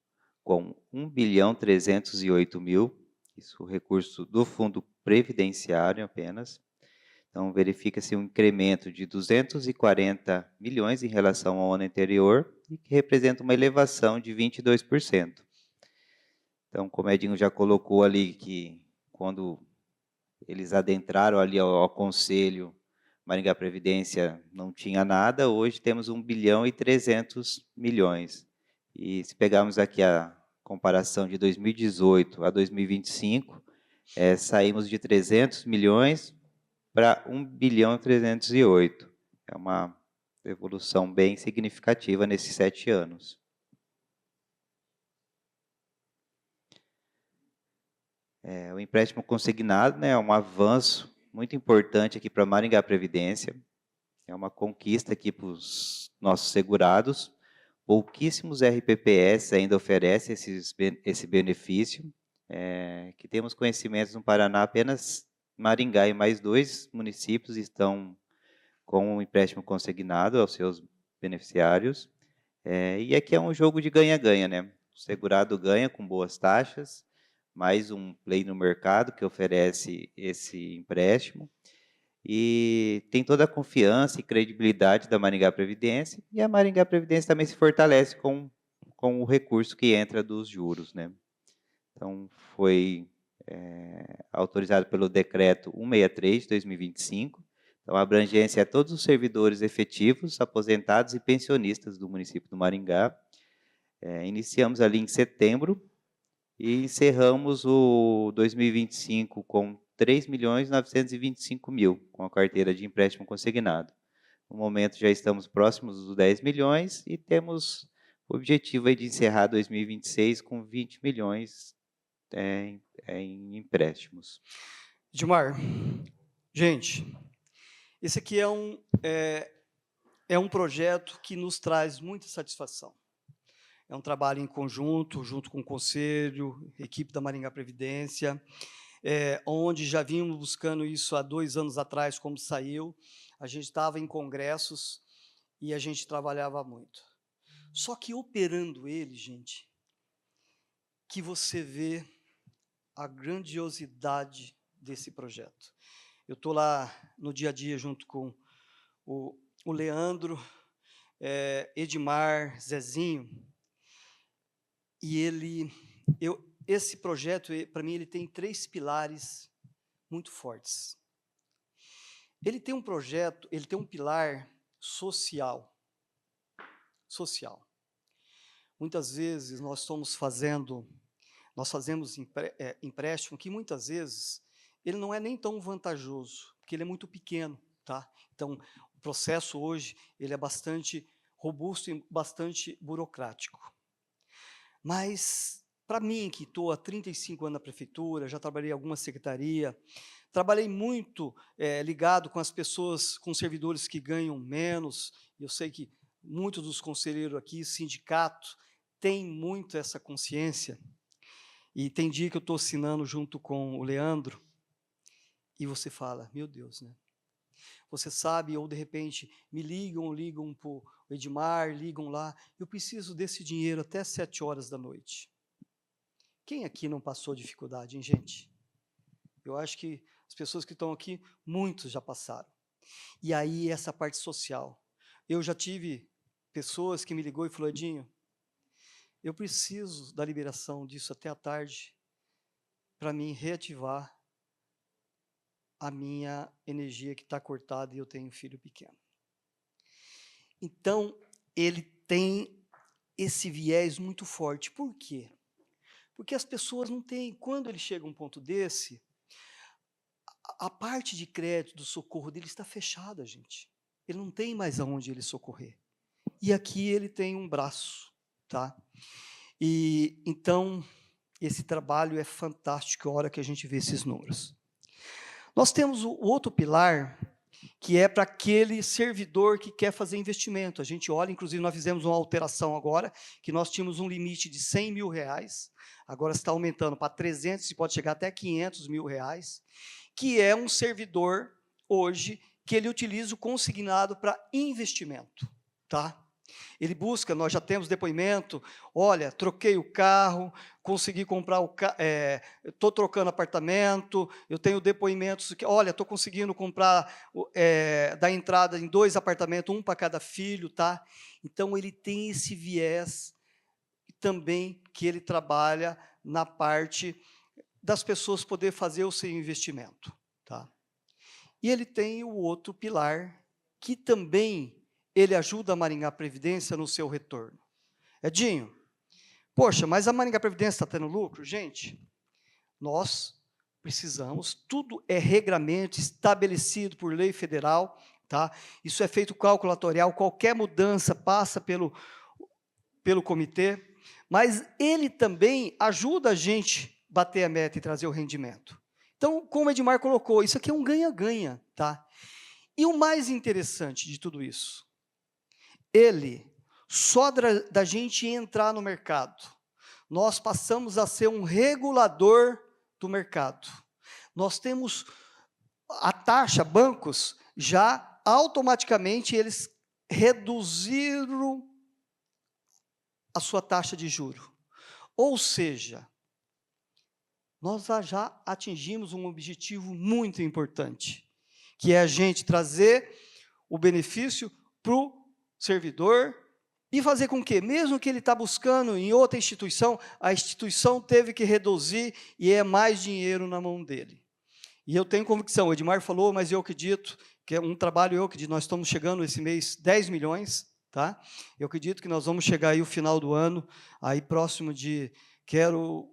com 1.308.000, isso recurso do fundo previdenciário apenas. Então, verifica-se um incremento de 240 milhões em relação ao ano anterior, e que representa uma elevação de 22%. Então, como o Edinho já colocou ali, que quando eles adentraram ali ao Conselho, Maringá Previdência não tinha nada, hoje temos 1.300 milhões. E se pegarmos aqui a comparação de 2018 a 2025, saímos de 300 milhões para 1.308. É uma evolução bem significativa nesses 7 anos. O empréstimo consignado, é um avanço muito importante aqui para a Maringá Previdência. É uma conquista aqui para os nossos segurados. Pouquíssimos RPPS ainda oferecem esse benefício. Que temos conhecimentos no Paraná, apenas Maringá e mais 2 municípios estão com um empréstimo consignado aos seus beneficiários. E aqui é um jogo de ganha-ganha, né? O segurado ganha com boas taxas, mais um play no mercado que oferece esse empréstimo, e tem toda a confiança e credibilidade da Maringá Previdência, e a Maringá Previdência também se fortalece com o recurso que entra dos juros, né? Então, foi autorizado pelo decreto 163 de 2025, então a abrangência é todos os servidores efetivos, aposentados e pensionistas do município do Maringá. Iniciamos ali em setembro, e encerramos o 2025 com 3.925.000 com a carteira de empréstimo consignado. No momento já estamos próximos dos 10 milhões e temos o objetivo aí de encerrar 2026 com 20 milhões em empréstimos. Edmar, gente, esse aqui é um projeto que nos traz muita satisfação. é um trabalho em conjunto, junto com o Conselho, equipe da Maringá Previdência, onde já vínhamos buscando isso há 2 anos atrás, como saiu, a gente estava em congressos e a gente trabalhava muito. Só que operando ele, gente, que você vê a grandiosidade desse projeto. Eu estou lá no dia a dia junto com o Leandro, Edmar, Zezinho, e esse projeto, para mim, ele tem 3 pilares muito fortes. Ele tem um pilar social. Muitas vezes nós fazemos empréstimo que muitas vezes ele não é nem tão vantajoso, porque ele é muito pequeno, tá? Então, o processo hoje, ele é bastante robusto e bastante burocrático. Mas, para mim, que estou há 35 anos na prefeitura, já trabalhei em alguma secretaria, trabalhei muito ligado com as pessoas, com servidores que ganham menos, e eu sei que muitos dos conselheiros aqui, sindicato, têm muito essa consciência, e tem dia que eu estou assinando junto com o Leandro, e você fala, meu Deus, né? Você sabe, ou de repente me ligam para o Edmar, ligam lá, eu preciso desse dinheiro até 7 horas da noite. Quem aqui não passou dificuldade, hein, gente? Eu acho que as pessoas que estão aqui, muitos já passaram. E aí essa parte social. Eu já tive pessoas que me ligou e falou, Edinho, eu preciso da liberação disso até a tarde para mim reativar a minha energia que está cortada e eu tenho um filho pequeno. Então, ele tem esse viés muito forte. Por quê? Porque as pessoas não têm, quando ele chega a um ponto desse, a parte de crédito do socorro dele está fechada, gente. Ele não tem mais aonde ele socorrer. E aqui ele tem um braço, tá? E então, esse trabalho é fantástico a hora que a gente vê esses números. Nós temos o outro pilar, que é para aquele servidor que quer fazer investimento. A gente olha, inclusive nós fizemos uma alteração agora, que nós tínhamos um limite de R$100 mil, agora está aumentando para 300 e pode chegar até R$500 mil, que é um servidor, hoje, que ele utiliza o consignado para investimento, tá? Ele busca, nós já temos depoimento, olha, troquei o carro, consegui comprar estou trocando apartamento, eu tenho depoimentos, que, olha, estou conseguindo comprar, dar entrada em 2 apartamentos, um para cada filho, tá? Então, ele tem esse viés também que ele trabalha na parte das pessoas poder fazer o seu investimento, tá? E ele tem o outro pilar, que também ele ajuda a Maringá Previdência no seu retorno. Edinho, poxa, mas a Maringá Previdência está tendo lucro? Gente, nós precisamos, tudo é regramento estabelecido por lei federal, tá? Isso é feito calculatorial, qualquer mudança passa pelo comitê, mas ele também ajuda a gente a bater a meta e trazer o rendimento. Então, como o Edmar colocou, isso aqui é um ganha-ganha, tá? E o mais interessante de tudo isso, só da gente entrar no mercado, nós passamos a ser um regulador do mercado. Nós temos a taxa, bancos, já automaticamente eles reduziram a sua taxa de juro. Ou seja, nós já atingimos um objetivo muito importante, que é a gente trazer o benefício para o servidor e fazer com que, mesmo que ele está buscando em outra instituição, a instituição teve que reduzir e é mais dinheiro na mão dele. E eu tenho convicção, o Edmar falou, mas eu acredito que é um trabalho, nós estamos chegando esse mês 10 milhões, tá? Eu acredito que nós vamos chegar aí o final do ano, aí próximo de, quero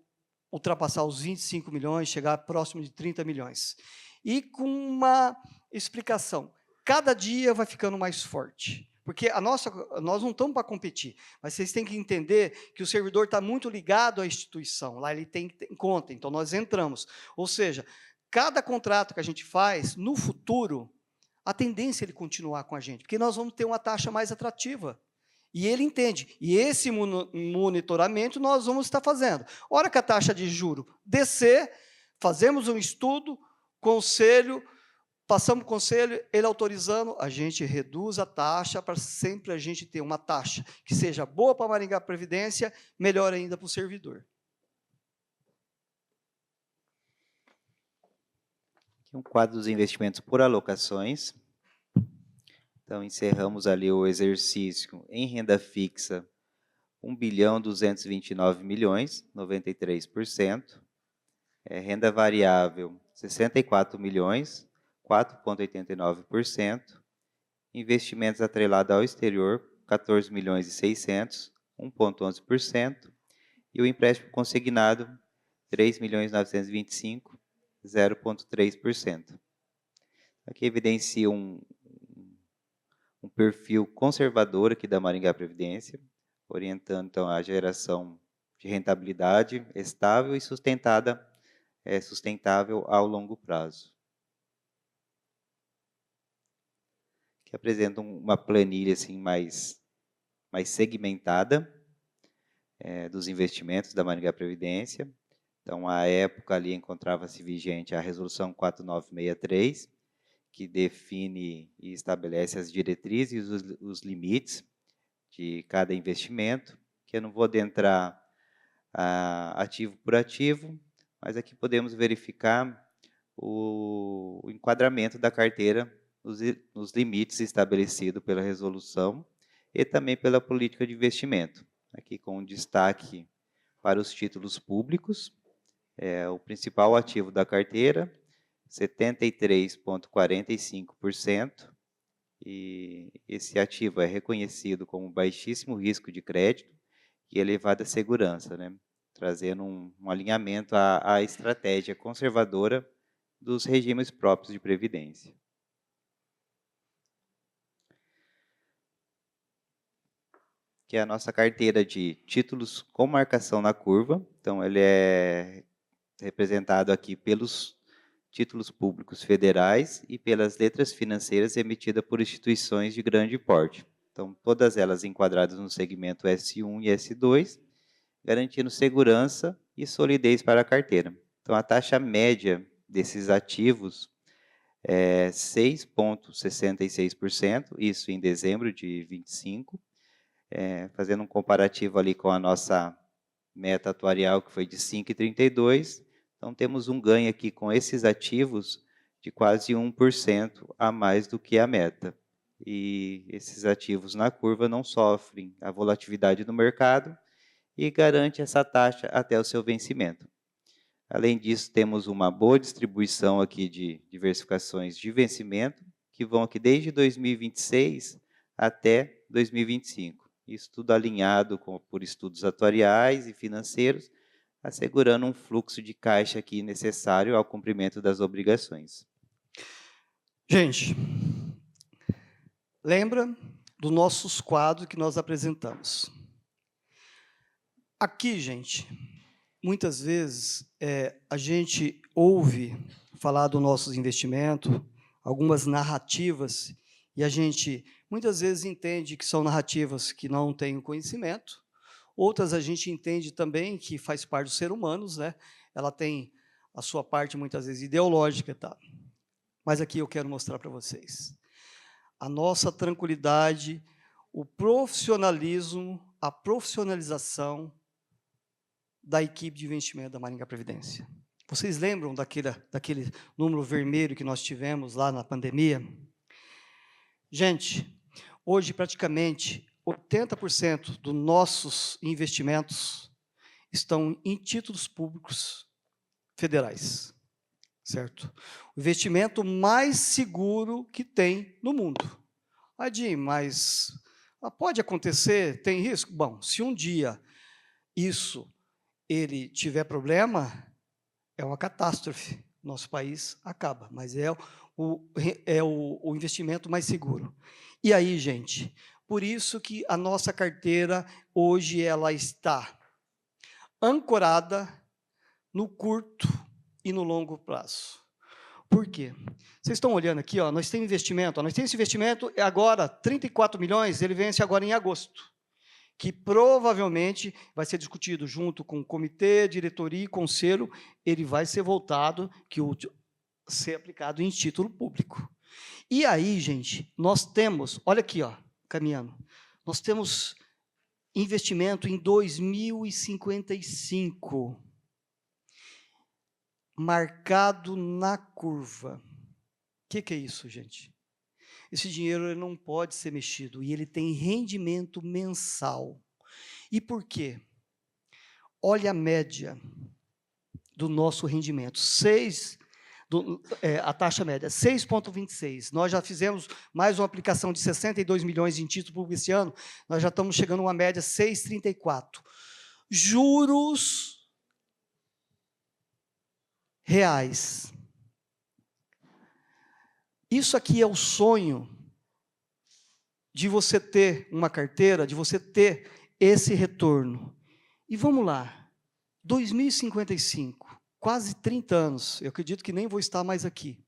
ultrapassar os 25 milhões, chegar próximo de 30 milhões. E com uma explicação, cada dia vai ficando mais forte. Porque nós não estamos para competir, mas vocês têm que entender que o servidor está muito ligado à instituição, lá ele tem conta, então nós entramos. Ou seja, cada contrato que a gente faz, no futuro, a tendência é ele continuar com a gente, porque nós vamos ter uma taxa mais atrativa. E ele entende. E esse monitoramento nós vamos estar fazendo. Hora que a taxa de juro descer, fazemos um estudo, conselho, passamos o conselho, ele autorizando, a gente reduz a taxa para sempre a gente ter uma taxa que seja boa para Maringá Previdência, melhor ainda para o servidor. Aqui um quadro dos investimentos por alocações. Então, encerramos ali o exercício em renda fixa, 1.229 milhões, 93%. Renda variável, 64 milhões, 4,89%. Investimentos atrelados ao exterior, 14 milhões e 600, 1,11%. E o empréstimo consignado, 3 milhões 925, 0,3%. Aqui evidencia um perfil conservador aqui da Maringá Previdência, orientando então a geração de rentabilidade estável e sustentável ao longo prazo. Que apresenta uma planilha assim mais segmentada dos investimentos da Maringá Previdência. Então, à época ali encontrava-se vigente a Resolução 4963, que define e estabelece as diretrizes e os limites de cada investimento, que eu não vou adentrar ativo por ativo, mas aqui podemos verificar o enquadramento da carteira nos limites estabelecidos pela resolução e também pela política de investimento. Aqui com destaque para os títulos públicos, o principal ativo da carteira, 73,45%, e esse ativo é reconhecido como baixíssimo risco de crédito e elevada segurança, né? Trazendo um alinhamento à estratégia conservadora dos regimes próprios de previdência. Que é a nossa carteira de títulos com marcação na curva. Então, ele é representado aqui pelos títulos públicos federais e pelas letras financeiras emitidas por instituições de grande porte. Então, todas elas enquadradas no segmento S1 e S2, garantindo segurança e solidez para a carteira. Então, a taxa média desses ativos é 6,66%, isso em dezembro de 25, fazendo um comparativo ali com a nossa meta atuarial, que foi de 5,32%. Então, temos um ganho aqui com esses ativos de quase 1% a mais do que a meta. E esses ativos na curva não sofrem a volatilidade do mercado e garante essa taxa até o seu vencimento. Além disso, temos uma boa distribuição aqui de diversificações de vencimento, que vão aqui desde 2026 até 2025. Isso tudo alinhado por estudos atuariais e financeiros, assegurando um fluxo de caixa aqui necessário ao cumprimento das obrigações. Gente, lembra dos nossos quadros que nós apresentamos. Aqui, gente, muitas vezes a gente ouve falar do nossos investimentos, algumas narrativas, e a gente muitas vezes entende que são narrativas que não têm o conhecimento, outras a gente entende também que faz parte dos seres humanos, né? Ela tem a sua parte muitas vezes ideológica, tá? Mas aqui eu quero mostrar para vocês a nossa tranquilidade, o profissionalismo, a profissionalização da equipe de investimento da Maringá Previdência. Vocês lembram daquele número vermelho que nós tivemos lá na pandemia? Gente, hoje praticamente 80% dos nossos investimentos estão em títulos públicos federais, certo? O investimento mais seguro que tem no mundo. Adim, mas pode acontecer, tem risco? Bom, se um dia ele tiver problema, é uma catástrofe. Nosso país acaba, mas é o investimento mais seguro. E aí, gente, por isso que a nossa carteira, hoje, ela está ancorada no curto e no longo prazo. Por quê? Vocês estão olhando aqui, ó, nós temos investimento, nós temos esse investimento agora, 34 milhões, ele vence agora em agosto. que provavelmente vai ser discutido junto com o comitê, diretoria e conselho, ele vai ser voltado, ser aplicado em título público. E aí, gente, nós temos, olha aqui, ó, caminhando, nós temos investimento em 2055, marcado na curva. O que é isso, gente? Esse dinheiro ele não pode ser mexido e ele tem rendimento mensal. E por quê? Olha a média do nosso rendimento, a taxa média, 6,26. Nós já fizemos mais uma aplicação de 62 milhões em título público esse ano, nós já estamos chegando a uma média 6,34. Juros reais. Isso aqui é o sonho de você ter uma carteira, de você ter esse retorno. E vamos lá, 2055, quase 30 anos, eu acredito que nem vou estar mais aqui.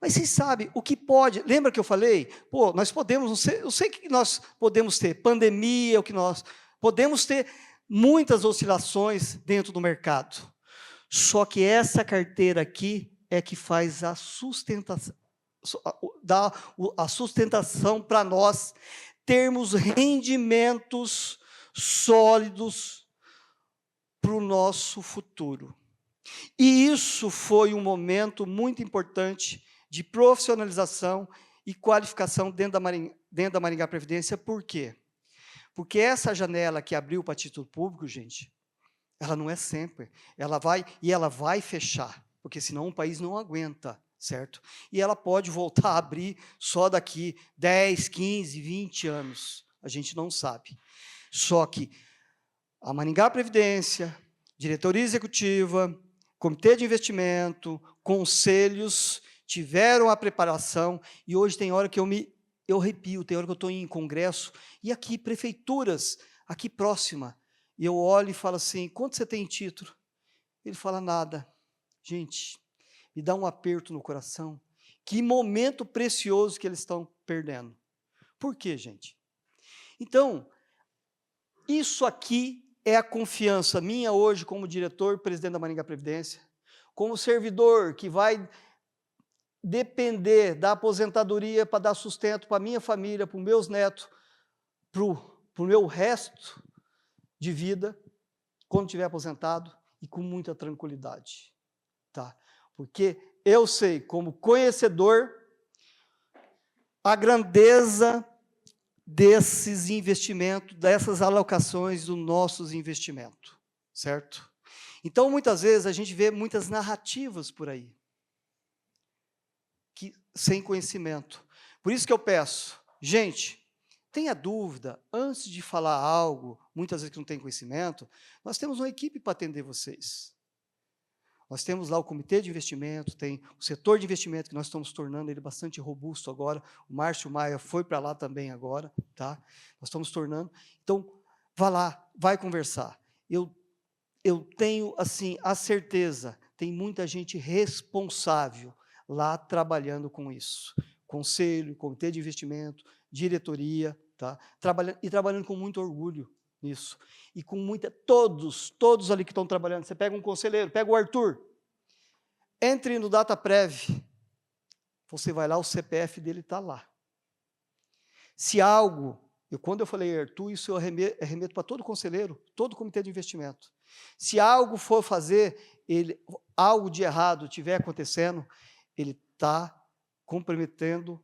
Mas vocês sabem o que pode, lembra que eu falei? Pô, nós podemos, eu sei que nós podemos ter pandemia, o que nós podemos ter muitas oscilações dentro do mercado. Só que essa carteira aqui é que faz a sustentação, dá a sustentação para nós termos rendimentos sólidos para o nosso futuro. E isso foi um momento muito importante de profissionalização e qualificação dentro da Maringá Previdência. Por quê? Porque essa janela que abriu para título público, gente, ela não é sempre, ela vai fechar, porque senão o país não aguenta, certo? E ela pode voltar a abrir só daqui 10, 15, 20 anos, a gente não sabe. Só que a Maringá Previdência, diretoria executiva, comitê de investimento, conselhos, tiveram a preparação, e hoje tem hora que eu arrepio, tem hora que eu estou em congresso, e aqui, prefeituras, aqui próxima, e eu olho e falo assim, quanto você tem em título? Ele fala, nada. Gente, me dá um aperto no coração. Que momento precioso que eles estão perdendo. Por quê, gente? Então, isso aqui é a confiança minha hoje como diretor, presidente da Maringá Previdência, como servidor que vai depender da aposentadoria para dar sustento para a minha família, para os meus netos, para o meu resto de vida, quando estiver aposentado, e com muita tranquilidade, tá? Porque eu sei, como conhecedor, a grandeza desses investimentos, dessas alocações dos nossos investimentos, certo? Então, muitas vezes, a gente vê muitas narrativas por aí, sem conhecimento. Por isso que eu peço, gente, tenha dúvida, antes de falar algo, muitas vezes que não tem conhecimento, nós temos uma equipe para atender vocês. Nós temos lá o comitê de investimento, tem o setor de investimento, que nós estamos tornando ele bastante robusto agora, o Márcio Maia foi para lá também agora, tá? Nós estamos tornando, então, vá lá, vai conversar. Eu tenho, assim, a certeza, tem muita gente responsável lá trabalhando com isso. Conselho, comitê de investimento, diretoria, tá? Trabalhando com muito orgulho nisso. E com muita, todos ali que estão trabalhando, você pega um conselheiro, pega o Arthur, entre no DataPrev, você vai lá, o CPF dele está lá. Se algo, quando eu falei Arthur, isso eu remeto para todo conselheiro, todo comitê de investimento. Se algo for fazer, algo de errado estiver acontecendo, ele está comprometendo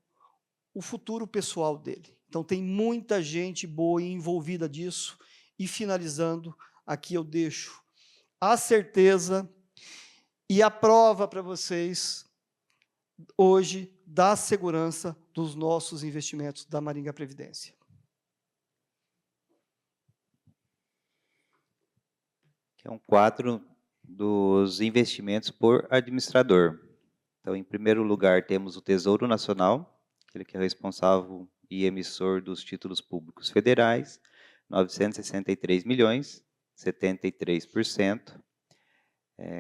o futuro pessoal dele. Então, tem muita gente boa envolvida disso. E, finalizando, aqui eu deixo a certeza e a prova para vocês, hoje, da segurança dos nossos investimentos da Maringá Previdência. Que é um quadro dos investimentos por administrador. Então, em primeiro lugar, temos o Tesouro Nacional, ele que é responsável e emissor dos títulos públicos federais, 963 milhões, 73%.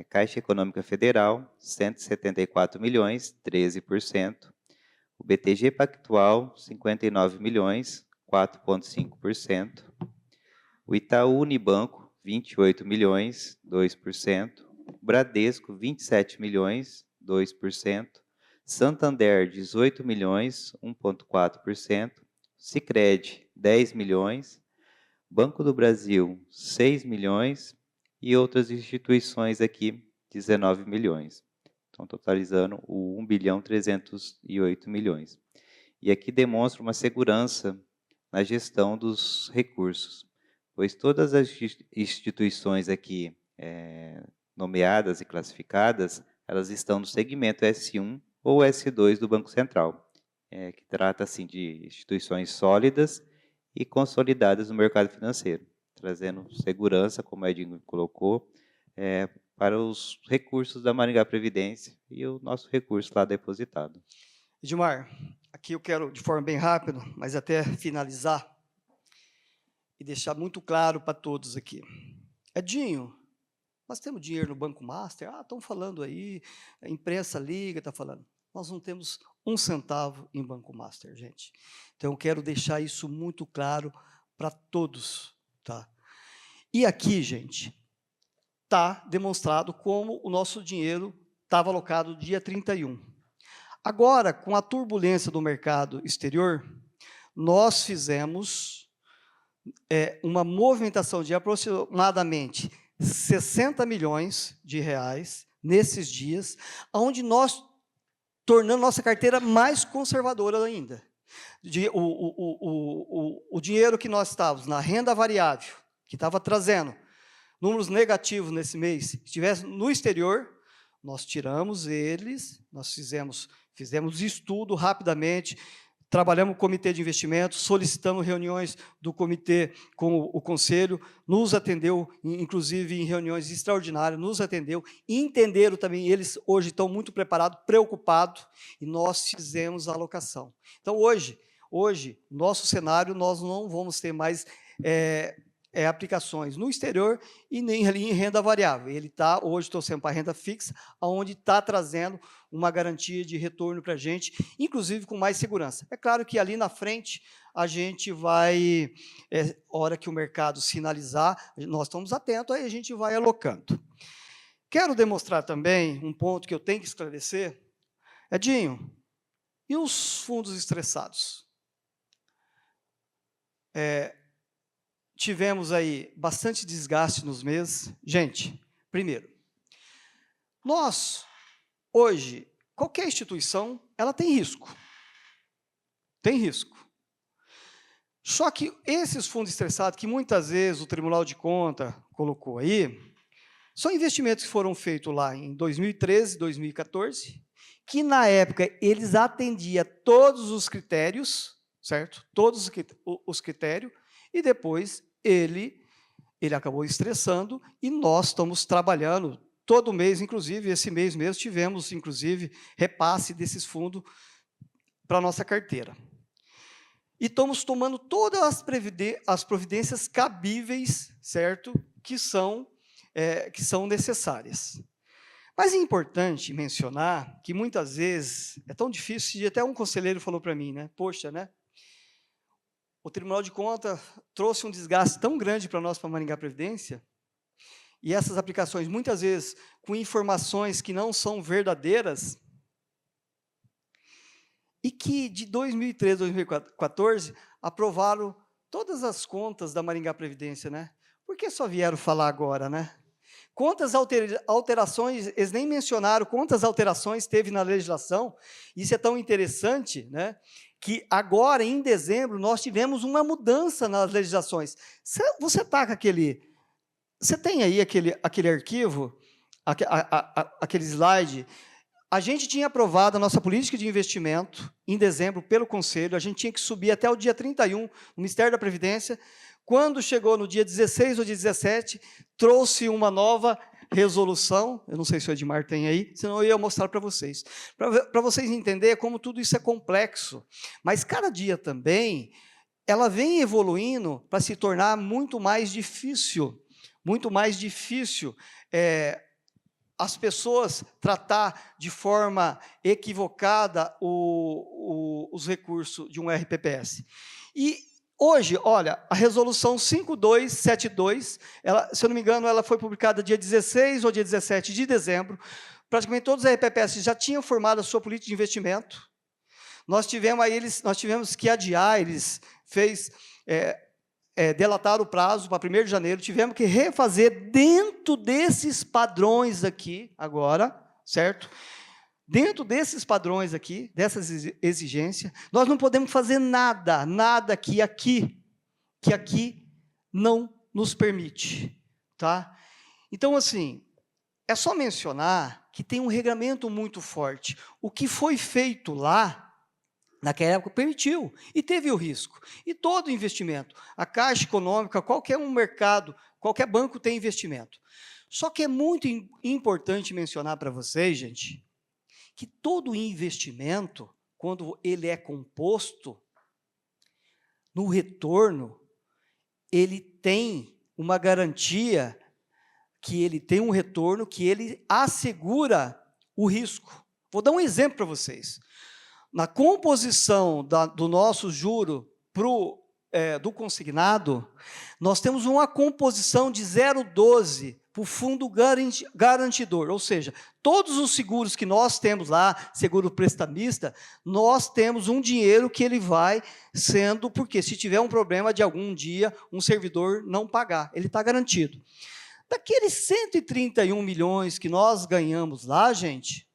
Caixa Econômica Federal, 174 milhões, 13%. O BTG Pactual, 59 milhões, 4,5%. O Itaú Unibanco, 28 milhões, 2%. Bradesco, 27 milhões, 2%. Santander, 18 milhões, 1,4%. Sicredi, 10 milhões. Banco do Brasil, 6 milhões. E outras instituições aqui, 19 milhões. Então, totalizando o 1.308 bilhões. E aqui demonstra uma segurança na gestão dos recursos, pois todas as instituições aqui nomeadas e classificadas, elas estão no segmento S1 ou S2 do Banco Central, que trata assim, de instituições sólidas e consolidadas no mercado financeiro, trazendo segurança, como o Edinho colocou, para os recursos da Maringá Previdência e o nosso recurso lá depositado. Edmar, aqui eu quero, de forma bem rápida, mas até finalizar, e deixar muito claro para todos aqui. Edinho, nós temos dinheiro no Banco Master? Estão falando aí, a imprensa liga, está falando. Nós não temos um centavo em Banco Master, gente. Então, eu quero deixar isso muito claro para todos. Tá? E aqui, gente, está demonstrado como o nosso dinheiro estava alocado dia 31. Agora, com a turbulência do mercado exterior, nós fizemos uma movimentação de aproximadamente 60 milhões de reais nesses dias, onde nós tornando nossa carteira mais conservadora ainda. O dinheiro que nós estávamos na renda variável, que estava trazendo números negativos nesse mês, se estivesse no exterior, nós tiramos eles, nós fizemos estudo rapidamente, trabalhamos com o comitê de investimentos, solicitamos reuniões do comitê com o conselho, nos atendeu, inclusive em reuniões extraordinárias, nos atendeu, entenderam também, eles hoje estão muito preparados, preocupados, e nós fizemos a alocação. Então, hoje, nosso cenário, nós não vamos ter mais aplicações no exterior e nem em renda variável. Ele está, hoje, torcendo para a renda fixa, onde está trazendo uma garantia de retorno para a gente, inclusive com mais segurança. É claro que ali na frente, a gente vai, hora que o mercado sinalizar, nós estamos atentos, aí a gente vai alocando. Quero demonstrar também um ponto que eu tenho que esclarecer. Edinho, e os fundos estressados? Tivemos aí bastante desgaste nos meses. Gente, primeiro, nós, hoje, qualquer instituição, ela tem risco. Tem risco. Só que esses fundos estressados, que muitas vezes o Tribunal de Contas colocou aí, são investimentos que foram feitos lá em 2013, 2014, que na época eles atendiam todos os critérios, certo? Todos os critérios, e depois ele acabou estressando, e nós estamos trabalhando todo mês, inclusive, esse mês mesmo, tivemos, inclusive, repasse desses fundos para a nossa carteira. E estamos tomando todas as providências cabíveis, certo? Que são necessárias. Mas é importante mencionar que, muitas vezes, é tão difícil, e até um conselheiro falou para mim, né? Poxa, né? O Tribunal de Contas trouxe um desgaste tão grande para nós, para a Maringá Previdência, e essas aplicações, muitas vezes, com informações que não são verdadeiras, e que, de 2013 a 2014, aprovaram todas as contas da Maringá Previdência, né? Por que só vieram falar agora, né? Quantas alterações, eles nem mencionaram quantas alterações teve na legislação, isso é tão interessante, né? Que agora, em dezembro, nós tivemos uma mudança nas legislações. Você está com aquele... Você tem aí aquele arquivo, aquele slide? A gente tinha aprovado a nossa política de investimento em dezembro pelo Conselho, a gente tinha que subir até o dia 31 no Ministério da Previdência. Quando chegou no dia 16 ou dia 17, trouxe uma nova resolução, eu não sei se o Edmar tem aí, senão eu ia mostrar para vocês. Para vocês entenderem como tudo isso é complexo. Mas cada dia também, ela vem evoluindo para se tornar muito mais difícil as pessoas tratar de forma equivocada os recursos de um RPPS. E Hoje, olha, a resolução 5272, ela, se eu não me engano, ela foi publicada dia 16 ou dia 17 de dezembro. Praticamente todos os RPPS já tinham formado a sua política de investimento. Nós tivemos que adiar, eles delataram o prazo para 1º de janeiro, tivemos que refazer dentro desses padrões aqui, agora, certo? Dentro desses padrões aqui, dessas exigências, nós não podemos fazer nada que aqui não nos permite, tá? Então, assim, é só mencionar que tem um regramento muito forte. O que foi feito lá, naquela época, permitiu, e teve o risco. E todo investimento, a Caixa Econômica, qualquer um mercado, qualquer banco tem investimento. Só que é muito importante mencionar para vocês, gente, que todo investimento, quando ele é composto, no retorno, ele tem uma garantia, que ele tem um retorno, que ele assegura o risco. Vou dar um exemplo para vocês. Na composição do nosso juro do consignado, nós temos uma composição de 0,12 para o fundo garantidor, ou seja, todos os seguros que nós temos lá, seguro prestamista, nós temos um dinheiro que ele vai sendo, porque se tiver um problema de algum dia, um servidor não pagar, ele está garantido. Daqueles 131 milhões que nós ganhamos lá, gente,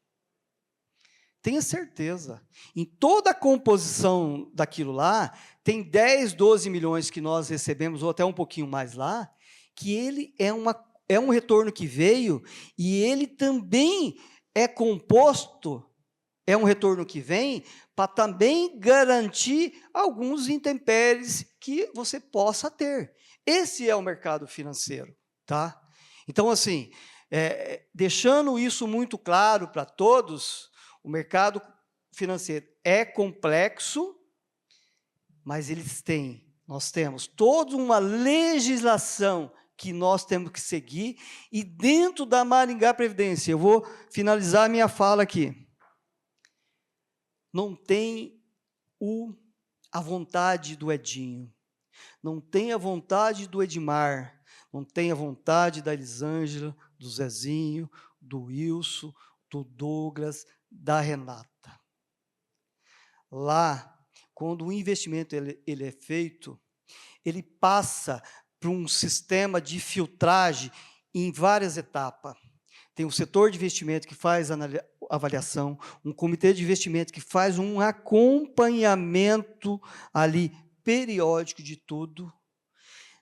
tenha certeza, em toda a composição daquilo lá, tem 10, 12 milhões que nós recebemos, ou até um pouquinho mais lá, que ele é um retorno que veio, e ele também é composto, é um retorno que vem, para também garantir alguns intempéries que você possa ter. Esse é o mercado financeiro, tá? Então, assim, deixando isso muito claro para todos, o mercado financeiro é complexo, mas nós temos toda uma legislação que nós temos que seguir, e dentro da Maringá Previdência, eu vou finalizar a minha fala aqui, não tem a vontade do Edinho, não tem a vontade do Edmar, não tem a vontade da Elisângela, do Zezinho, do Wilson, do Douglas, da Renata. Lá, quando o investimento ele é feito, ele passa por um sistema de filtragem em várias etapas. Tem um setor de investimento que faz avaliação, um comitê de investimento que faz um acompanhamento ali periódico de tudo.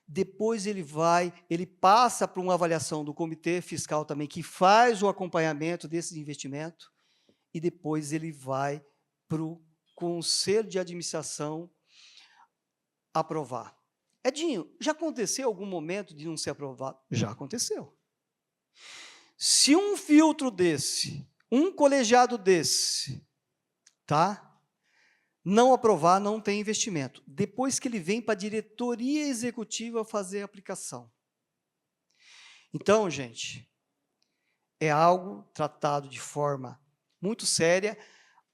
Depois ele passa por uma avaliação do comitê fiscal também, que faz o acompanhamento desse investimento, e depois ele vai para o conselho de administração aprovar. Edinho, já aconteceu algum momento de não ser aprovado? Já aconteceu. Se um filtro desse, um colegiado desse, tá? Não aprovar, não tem investimento. Depois que ele vem para a diretoria executiva fazer a aplicação. Então, gente, é algo tratado de forma muito séria,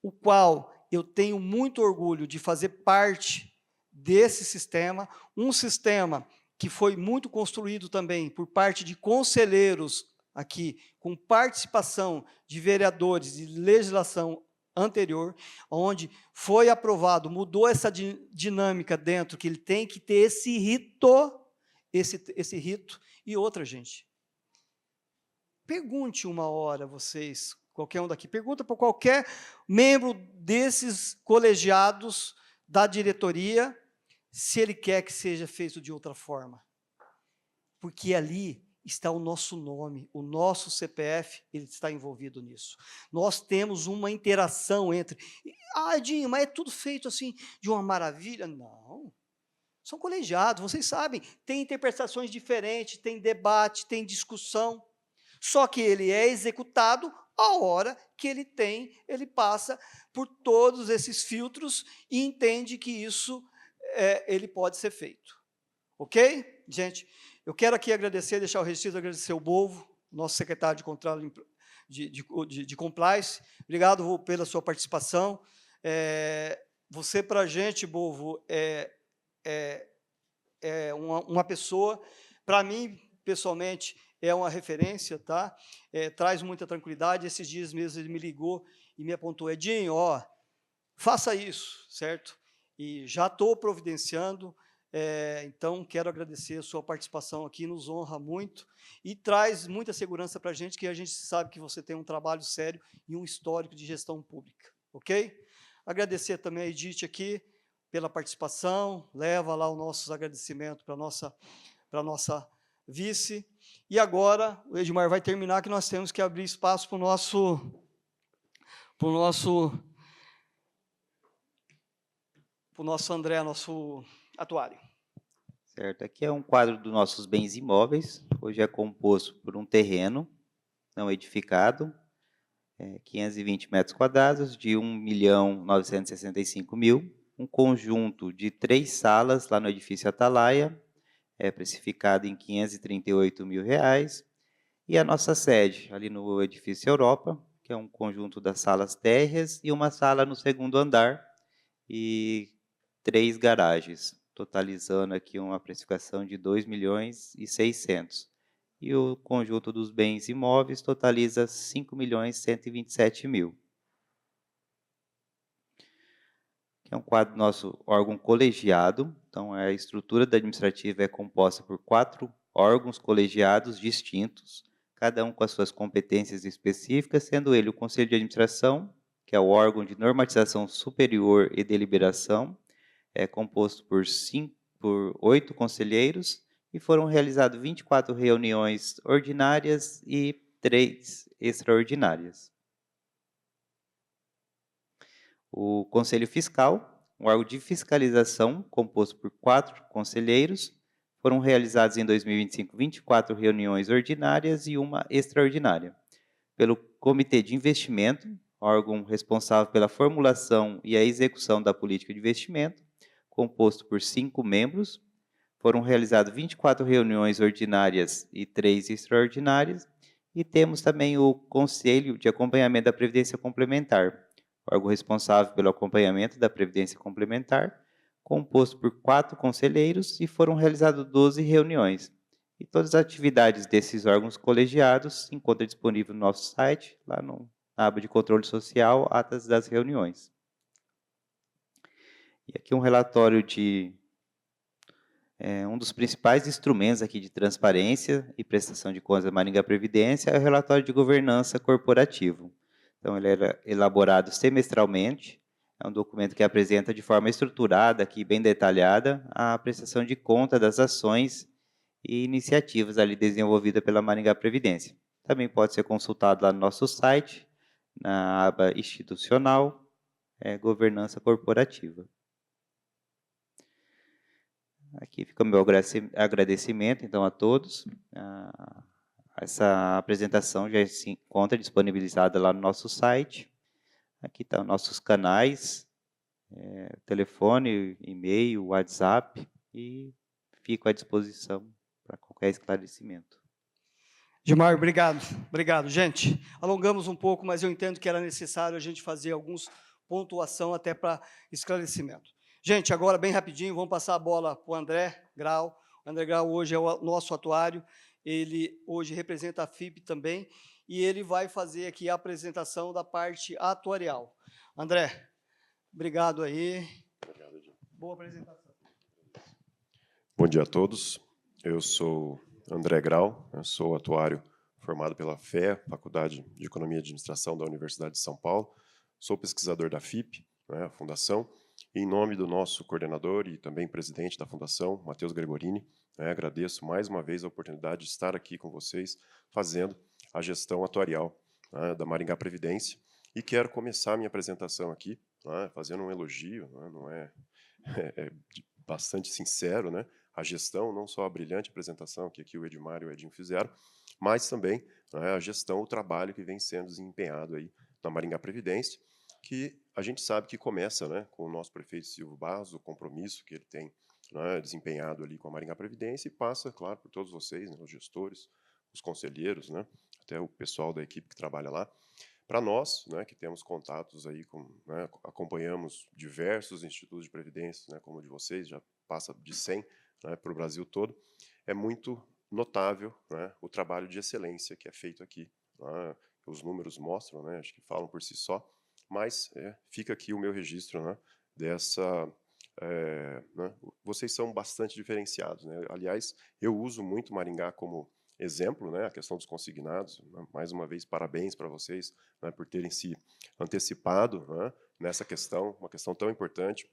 o qual eu tenho muito orgulho de fazer parte desse sistema, um sistema que foi muito construído também por parte de conselheiros aqui, com participação de vereadores de legislação anterior, onde foi aprovado, mudou essa dinâmica dentro, que ele tem que ter esse rito, e outra, gente, pergunte uma hora, vocês, qualquer um daqui, pergunta para qualquer membro desses colegiados da diretoria, se ele quer que seja feito de outra forma, porque ali está o nosso nome, o nosso CPF, ele está envolvido nisso. Nós temos uma interação entre... Edinho, mas é tudo feito assim, de uma maravilha? Não. São colegiados, vocês sabem, tem interpretações diferentes, tem debate, tem discussão, só que ele é executado a hora que ele passa por todos esses filtros e entende que isso ele pode ser feito. Ok? Gente, eu quero aqui agradecer, deixar o registro, agradecer o Bovo, nosso secretário de controle de compliance. Obrigado pela sua participação. Você, para a gente, Bovo, é uma pessoa, para mim, pessoalmente, é uma referência, tá? Traz muita tranquilidade. Esses dias mesmo ele me ligou e me apontou: Edinho, ó, faça isso, certo? E já estou providenciando, então quero agradecer a sua participação aqui, nos honra muito e traz muita segurança para a gente, que a gente sabe que você tem um trabalho sério e um histórico de gestão pública, ok? Agradecer também a Edith aqui pela participação, leva lá os nossos agradecimentos para a nossa vice. E agora o Edmar vai terminar, que nós temos que abrir espaço para o nosso André, nosso atuário. Certo, aqui é um quadro dos nossos bens imóveis. Hoje é composto por um terreno não edificado, 520 metros quadrados, de 1.965.000, um conjunto de 3 salas lá no edifício Atalaia, precificado em R$ 538.000, e a nossa sede, ali no edifício Europa, que é um conjunto das salas térreas e uma sala no segundo andar, e 3 garagens, totalizando aqui uma precificação de 2.600.000. E o conjunto dos bens imóveis totaliza 5.127.000. Que é um quadro do nosso órgão colegiado. Então, a estrutura da administrativa é composta por 4 órgãos colegiados distintos, cada um com as suas competências específicas, sendo ele o Conselho de Administração, que é o órgão de normatização superior e deliberação, é composto por 8 conselheiros, e foram realizadas 24 reuniões ordinárias e 3 extraordinárias. O Conselho Fiscal, um órgão de fiscalização, composto por 4 conselheiros, foram realizadas em 2025 24 reuniões ordinárias e uma extraordinária. Pelo Comitê de Investimento, órgão responsável pela formulação e a execução da política de investimento, composto por 5 membros, foram realizadas 24 reuniões ordinárias e 3 extraordinárias, e temos também o Conselho de Acompanhamento da Previdência Complementar, órgão responsável pelo acompanhamento da Previdência Complementar, composto por 4 conselheiros, e foram realizadas 12 reuniões. E todas as atividades desses órgãos colegiados se encontram disponíveis no nosso site, lá na aba de controle social, atas das reuniões. E aqui um relatório de um dos principais instrumentos aqui de transparência e prestação de contas da Maringá Previdência é o relatório de governança corporativo. Então, ele era elaborado semestralmente, é um documento que apresenta de forma estruturada, aqui bem detalhada, a prestação de conta das ações e iniciativas ali desenvolvidas pela Maringá Previdência. Também pode ser consultado lá no nosso site, na aba institucional, governança corporativa. Aqui fica o meu agradecimento, então, a todos. Essa apresentação já se encontra disponibilizada lá no nosso site. Aqui estão nossos canais, telefone, e-mail, WhatsApp, e fico à disposição para qualquer esclarecimento. Gilmar, obrigado. Obrigado, gente. Alongamos um pouco, mas eu entendo que era necessário a gente fazer alguns pontuação até para esclarecimento. Gente, agora, bem rapidinho, vamos passar a bola para o André Grau. O André Grau hoje é o nosso atuário, ele hoje representa a FIP também, e ele vai fazer aqui a apresentação da parte atuarial. André, obrigado aí. Obrigado, Edinho. Boa apresentação. Bom dia a todos. Eu sou André Grau, eu sou atuário formado pela FEA, Faculdade de Economia e Administração da Universidade de São Paulo. Sou pesquisador da FIP, a Fundação, e em nome do nosso coordenador e também presidente da Fundação, Matheus Gregorini, agradeço mais uma vez a oportunidade de estar aqui com vocês fazendo a gestão atuarial da Maringá Previdência. E quero começar a minha apresentação aqui fazendo um elogio, não é bastante sincero, né? A gestão, não só a brilhante apresentação que aqui o Edmar e o Edinho fizeram, mas também a gestão, o trabalho que vem sendo desempenhado aí na Maringá Previdência, que a gente sabe que começa com o nosso prefeito Silvio Barros, o compromisso que ele tem desempenhado ali com a Maringá Previdência, e passa, claro, por todos vocês, os gestores, os conselheiros, até o pessoal da equipe que trabalha lá. Para nós, que temos contatos aí acompanhamos diversos institutos de previdência, como o de vocês, já passa de 100, né, para o Brasil todo, é muito notável, né, o trabalho de excelência que é feito aqui, né? Os números mostram, né, acho que falam por si só, mas fica aqui o meu registro, né, dessa... né, vocês são bastante diferenciados, né? Aliás, eu uso muito Maringá como exemplo, né, a questão dos consignados. Né, mais uma vez, parabéns para vocês, né, por terem se antecipado, né, nessa questão, uma questão tão importante.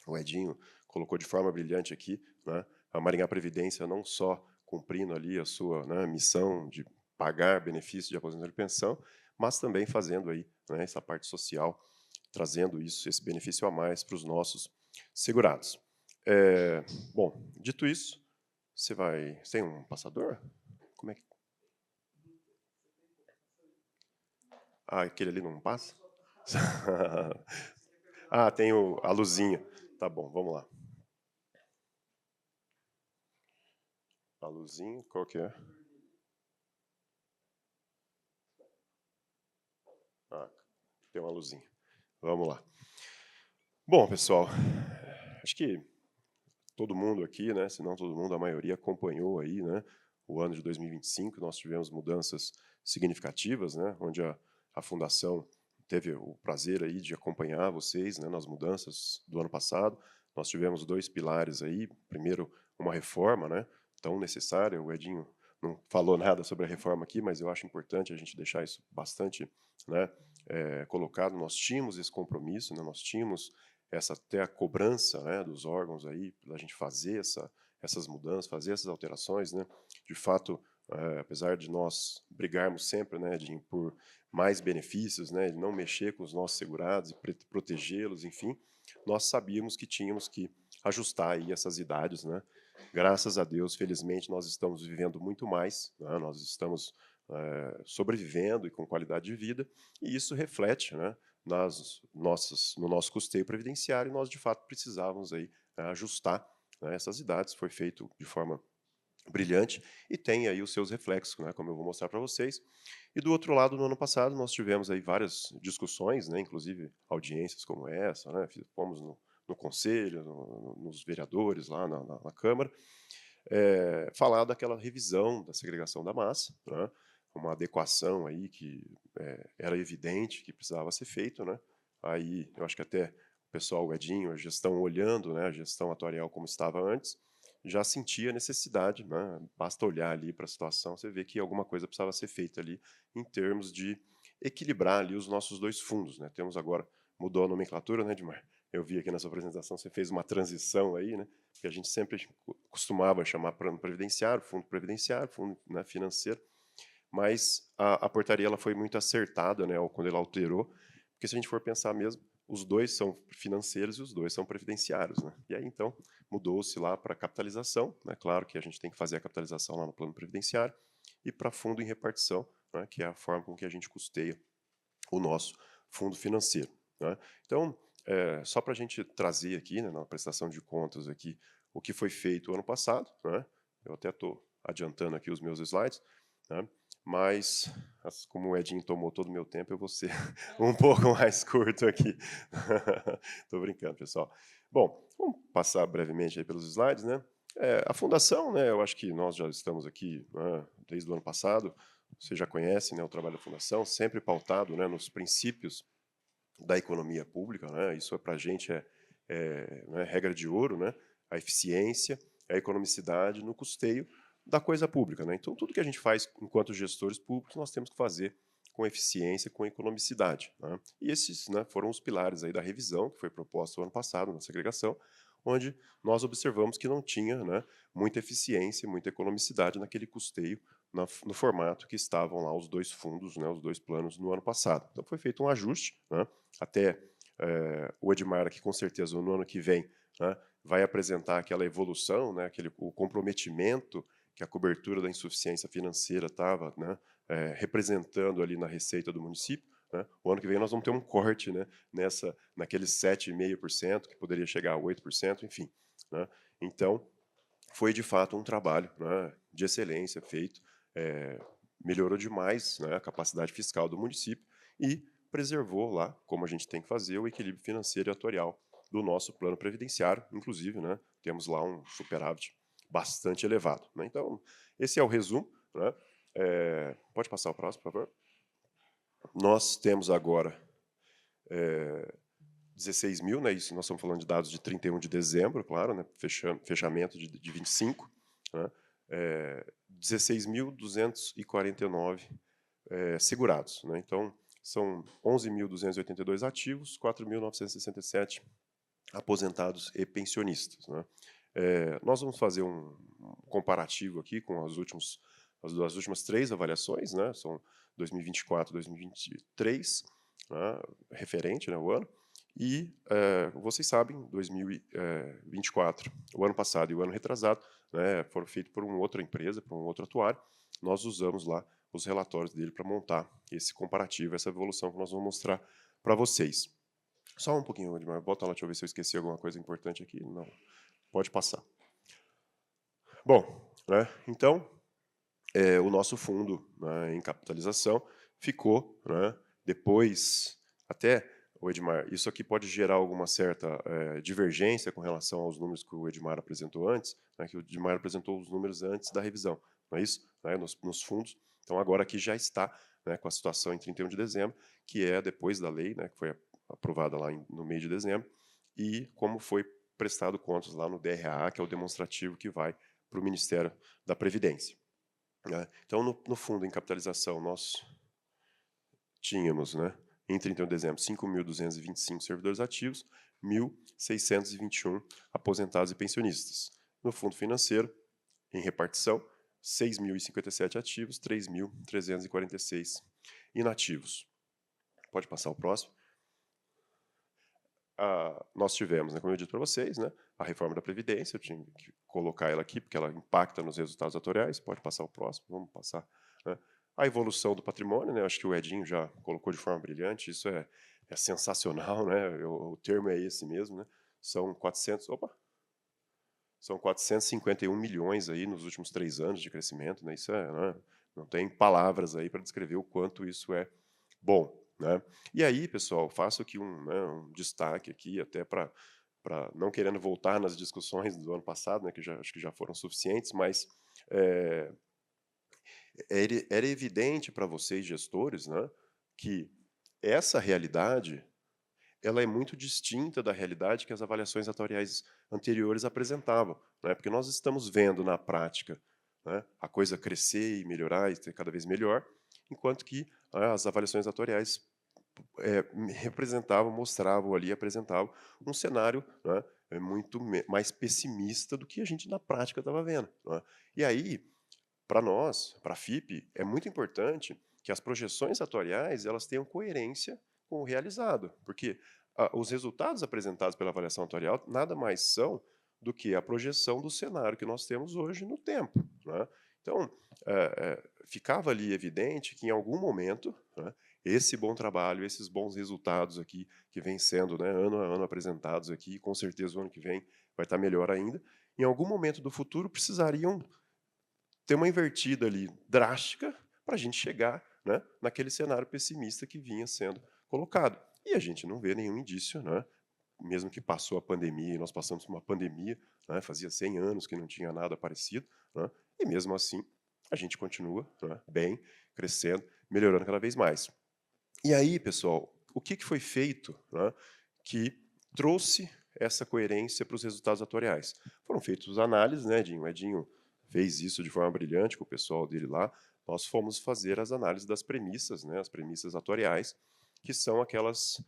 O Edinho colocou de forma brilhante aqui, né, a Maringá Previdência não só cumprindo ali a sua, né, missão de pagar benefícios de aposentadoria e pensão, mas também fazendo aí, né, essa parte social, trazendo isso, esse benefício a mais para os nossos segurados. Bom, dito isso, você tem um passador? Como é que... Ah, aquele ali não passa? Ah, tem a luzinha. Tá bom, vamos lá. A luzinha, qual que é? Ah, tem uma luzinha. Vamos lá. Bom, pessoal, acho que todo mundo aqui, né, se não todo mundo, a maioria acompanhou aí, né, o ano de 2025. Nós tivemos mudanças significativas, né, onde a fundação teve o prazer aí de acompanhar vocês, né, nas mudanças do ano passado. Nós tivemos 2 pilares aí. Primeiro, uma reforma, né, tão necessária. O Edinho não falou nada sobre a reforma aqui, mas eu acho importante a gente deixar isso bastante, né, colocado. Nós tínhamos esse compromisso, né, nós tínhamos até a cobrança, né, dos órgãos aí, para a gente fazer essas mudanças, fazer essas alterações, né. De fato, apesar de nós brigarmos sempre, né, por mais benefícios, né, de não mexer com os nossos segurados e protegê-los, enfim, nós sabíamos que tínhamos que ajustar aí essas idades, né. Graças a Deus, felizmente, nós estamos vivendo muito mais, né, nós estamos sobrevivendo e com qualidade de vida, e isso reflete, né, no nosso custeio previdenciário, e nós, de fato, precisávamos aí, ajustar, né, essas idades. Foi feito de forma brilhante e tem aí os seus reflexos, né, como eu vou mostrar para vocês. E do outro lado, no ano passado, nós tivemos aí várias discussões, né, inclusive audiências como essa, né, fomos no conselho, nos vereadores lá na Câmara, falar daquela revisão da segregação da massa, né, uma adequação aí que era evidente que precisava ser feito, né. Aí eu acho que até o pessoal, o Edinho, a gestão olhando, né, a gestão atuarial como estava antes, já sentia a necessidade, né, basta olhar ali para a situação, você vê que alguma coisa precisava ser feita ali em termos de equilibrar ali os nossos 2 fundos, né. Temos agora, mudou a nomenclatura, né, Edmar? Eu vi aqui na sua apresentação, você fez uma transição aí, né, que a gente sempre costumava chamar plano previdenciário, fundo, né, financeiro, mas a portaria ela foi muito acertada, né, quando ela alterou, porque se a gente for pensar mesmo, os 2 são financeiros e os 2 são previdenciários, né. E aí, então, mudou-se lá para capitalização, né, claro que a gente tem que fazer a capitalização lá no plano previdenciário, e para fundo em repartição, né, que é a forma com que a gente custeia o nosso fundo financeiro, né. Então, só para a gente trazer aqui, né, na prestação de contas aqui, o que foi feito ano passado, né, eu até estou adiantando aqui os meus slides, né, mas, como o Edinho tomou todo o meu tempo, eu vou ser um pouco mais curto aqui. Estou brincando, pessoal. Bom, vamos passar brevemente aí pelos slides, né. A fundação, né, eu acho que nós já estamos aqui, né, desde o ano passado, você já conhece, né, o trabalho da fundação, sempre pautado, né, nos princípios da economia pública, né, isso para a gente né, regra de ouro, né, a eficiência, a economicidade no custeio da coisa pública, né. Então, tudo que a gente faz enquanto gestores públicos, nós temos que fazer com eficiência, com economicidade, né. E esses, né, foram os pilares aí da revisão que foi proposta o ano passado na segregação, onde nós observamos que não tinha, né, muita eficiência, muita economicidade naquele custeio, no formato que estavam lá os 2 fundos, né, os 2 planos no ano passado. Então foi feito um ajuste, né, até o Edmar aqui com certeza no ano que vem, né, vai apresentar aquela evolução, né, o comprometimento que a cobertura da insuficiência financeira estava, né, representando ali na receita do município, né. O ano que vem nós vamos ter um corte, né, naqueles 7,5%, que poderia chegar a 8%, enfim, né. Então, foi de fato um trabalho, né, de excelência feito, melhorou demais, né, a capacidade fiscal do município e preservou lá, como a gente tem que fazer, o equilíbrio financeiro e atuarial do nosso plano previdenciário, inclusive, né, temos lá um superávit bastante elevado, né? Então, esse é o resumo, né? Pode passar o próximo, por favor? Nós temos agora 16 mil, né? Isso nós estamos falando de dados de 31 de dezembro, claro, né? Fechamento de 25, né? 16.249 segurados, né? Então, são 11.282 ativos, 4.967 aposentados e pensionistas, né? Nós vamos fazer um comparativo aqui com as últimas 3 avaliações, né? São 2024 2023, né? Referente, né, o ano. E vocês sabem, 2024, o ano passado e o ano retrasado, né, foram feitos por uma outra empresa, por um outro atuário. Nós usamos lá os relatórios dele para montar esse comparativo, essa evolução que nós vamos mostrar para vocês. Só um pouquinho, Edmar. Bota lá, deixa eu ver se eu esqueci alguma coisa importante aqui. Não, pode passar. Bom, né, então, o nosso fundo, né, em capitalização ficou, né, depois, até, o Edmar, isso aqui pode gerar alguma certa divergência com relação aos números que o Edmar apresentou antes, né, que o Edmar apresentou os números antes da revisão, não é isso? Né, nos fundos. Então, agora aqui já está, né, com a situação em 31 de dezembro, que é depois da lei, né, que foi aprovada lá no mês de dezembro, e como foi prestado contas lá no DRA, que é o demonstrativo que vai para o Ministério da Previdência. Né? Então, no fundo, em capitalização, nós tínhamos, né, em 31 de dezembro, 5.225 servidores ativos, 1.621 aposentados e pensionistas. No fundo financeiro, em repartição, 6.057 ativos, 3.346 inativos. Pode passar o próximo. Nós tivemos, né, como eu disse para vocês, né, a reforma da Previdência, eu tinha que colocar ela aqui, porque ela impacta nos resultados atuariais. Pode passar o próximo, vamos passar. Né. A evolução do patrimônio, né, acho que o Edinho já colocou de forma brilhante, isso é sensacional, né, o termo é esse mesmo, né, são 451 milhões aí nos últimos 3 anos de crescimento, né, isso né, não tem palavras aí para descrever o quanto isso é bom. Né? E aí, pessoal, faço aqui um destaque aqui, até para não querendo voltar nas discussões do ano passado, né, que acho que já foram suficientes, mas era evidente para vocês, gestores, né, que essa realidade ela é muito distinta da realidade que as avaliações atuariais anteriores apresentavam, né, porque nós estamos vendo na prática, né, a coisa crescer e melhorar e ser cada vez melhor, enquanto que as avaliações atuariais mostravam ali, apresentavam um cenário, né, muito mais pessimista do que a gente na prática estava vendo. Né? E aí, para nós, para a FIP, é muito importante que as projeções atuariais elas tenham coerência com o realizado, porque os resultados apresentados pela avaliação atuarial nada mais são do que a projeção do cenário que nós temos hoje no tempo. Né? Então, ficava ali evidente que em algum momento, né, esse bom trabalho, esses bons resultados aqui que vem sendo, né, ano a ano apresentados aqui, com certeza o ano que vem vai estar melhor ainda, em algum momento do futuro precisariam ter uma invertida ali drástica para a gente chegar, né, naquele cenário pessimista que vinha sendo colocado. E a gente não vê nenhum indício, né, mesmo que passou a pandemia, e nós passamos por uma pandemia, né, fazia 100 anos que não tinha nada parecido, né, e mesmo assim a gente continua, né, bem, crescendo, melhorando cada vez mais. E aí, pessoal, o que foi feito, né, que trouxe essa coerência para os resultados atuariais? Foram feitas análises, né, Edinho? O Edinho fez isso de forma brilhante com o pessoal dele lá. Nós fomos fazer as análises das premissas, né, as premissas atuariais, que são aquelas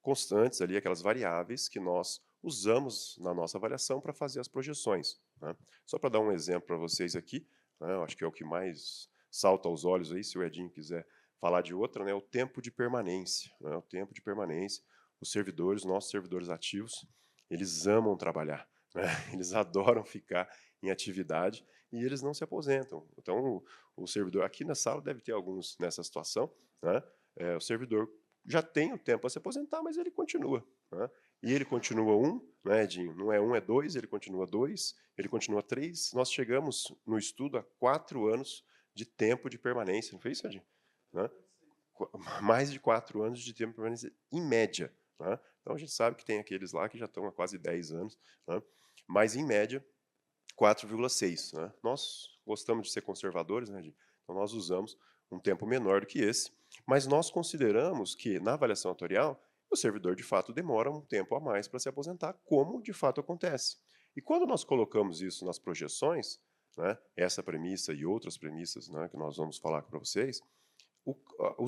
constantes ali, aquelas variáveis que nós usamos na nossa avaliação para fazer as projeções. Né? Só para dar um exemplo para vocês aqui, né, eu acho que é o que mais salta aos olhos aí, se o Edinho quiser falar de outra, né, o tempo de permanência. Né, o tempo de permanência. Os servidores, nossos servidores ativos, eles amam trabalhar, né, eles adoram ficar em atividade e eles não se aposentam. Então, o servidor, aqui na sala deve ter alguns nessa situação, né, o servidor já tem o tempo para se aposentar, mas ele continua. Né? E ele continua né, Edinho? Não é é 2, ele continua 2, ele continua 3. Nós chegamos no estudo a 4 anos de tempo de permanência, não foi isso, Edinho? Né? Mais de 4 anos de tempo de permanência em média. Né? Então, a gente sabe que tem aqueles lá que já estão há quase 10 anos, né? Mas, em média, 4,6. Né? Nós gostamos de ser conservadores, né, Edinho? Então, nós usamos um tempo menor do que esse, mas nós consideramos que, na avaliação atuarial, o servidor, de fato, demora um tempo a mais para se aposentar, como, de fato, acontece. E quando nós colocamos isso nas projeções, né, essa premissa e outras premissas, né, que nós vamos falar para vocês,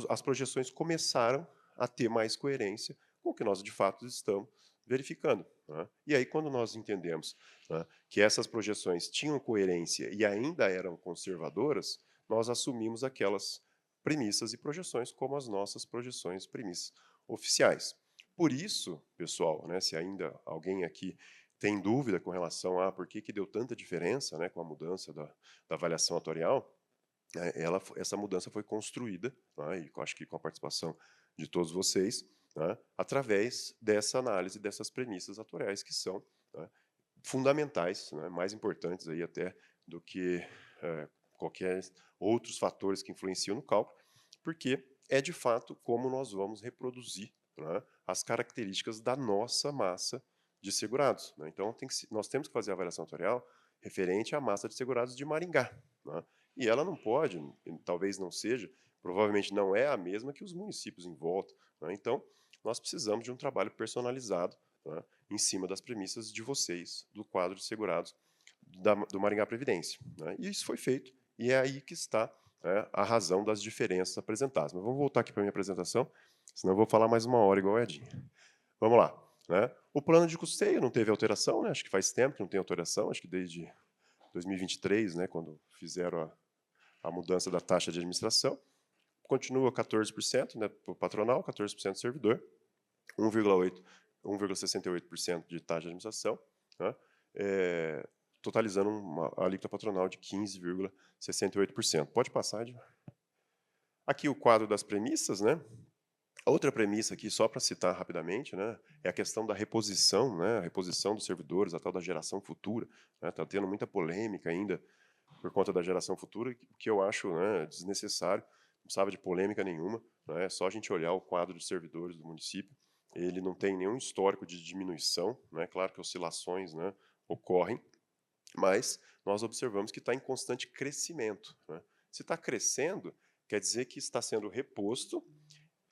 as projeções começaram a ter mais coerência com o que nós, de fato, estamos verificando. Né? E aí, quando nós entendemos, né, que essas projeções tinham coerência e ainda eram conservadoras, nós assumimos aquelas premissas e projeções como as nossas projeções, premissas oficiais. Por isso, pessoal, né, se ainda alguém aqui tem dúvida com relação a por que deu tanta diferença, né, com a mudança da avaliação atuarial, essa mudança foi construída, né, e eu acho que com a participação de todos vocês, né, através dessa análise dessas premissas atuariais que são, né, fundamentais, né, mais importantes aí até do que qualquer outros fatores que influenciam no cálculo, porque é de fato como nós vamos reproduzir, né, as características da nossa massa de segurados. Né? Então, nós temos que fazer a avaliação atuarial referente à massa de segurados de Maringá. Né? E ela não pode, talvez não seja, provavelmente não é a mesma que os municípios em volta. Né? Então, nós precisamos de um trabalho personalizado, né, em cima das premissas de vocês, do quadro de segurados do Maringá Previdência. Né? E isso foi feito, e é aí que está, né, a razão das diferenças apresentadas. Mas vamos voltar aqui para a minha apresentação, senão eu vou falar mais uma hora igual o Edinho. Vamos lá. Né? O plano de custeio não teve alteração, né? Acho que faz tempo que não tem alteração, acho que desde 2023, né, quando fizeram a mudança da taxa de administração. Continua 14%, né, para o patronal, 14% do servidor, 1,68% de taxa de administração, né, totalizando uma alíquota patronal de 15,68%. Pode passar, Edmar. Aqui o quadro das premissas, né? A outra premissa aqui, só para citar rapidamente, né, é a questão da reposição, né, a reposição dos servidores, a tal da geração futura. Está tendo muita polêmica ainda por conta da geração futura, que eu acho, né, desnecessário, não precisava de polêmica nenhuma, né, é só a gente olhar o quadro de servidores do município, ele não tem nenhum histórico de diminuição, né, claro que oscilações, né, ocorrem, mas nós observamos que está em constante crescimento. Né. Se está crescendo, quer dizer que está sendo reposto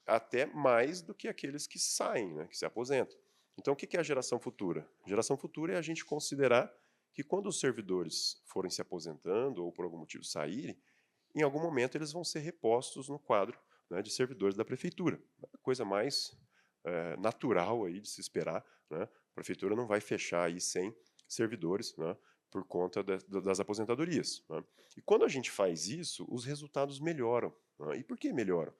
até mais do que aqueles que saem, né, que se aposentam. Então, o que é a geração futura? Geração futura é a gente considerar que quando os servidores forem se aposentando ou por algum motivo saírem, em algum momento eles vão ser repostos no quadro, né, de servidores da prefeitura. A coisa mais natural aí de se esperar. Né? A prefeitura não vai fechar aí sem servidores, né, por conta das aposentadorias. Né? E quando a gente faz isso, os resultados melhoram. Né? E por que melhoram?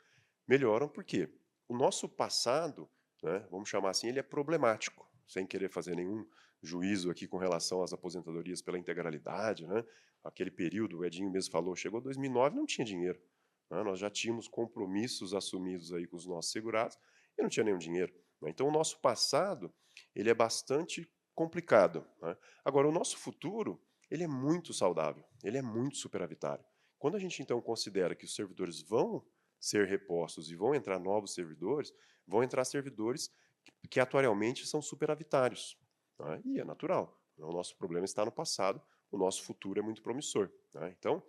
Melhoram porque o nosso passado, né, vamos chamar assim, ele é problemático, sem querer fazer nenhum juízo aqui com relação às aposentadorias pela integralidade. Né? Aquele período, o Edinho mesmo falou, chegou 2009, não tinha dinheiro. Né? Nós já tínhamos compromissos assumidos aí com os nossos segurados e não tinha nenhum dinheiro. Né? Então, o nosso passado ele é bastante complicado. Né? Agora, o nosso futuro ele é muito saudável, ele é muito superavitário. Quando a gente, então, considera que os servidores vão ser repostos e vão entrar novos servidores, vão entrar servidores que atuarialmente são superavitários. Né? E é natural. O nosso problema está no passado, o nosso futuro é muito promissor. Né? Então,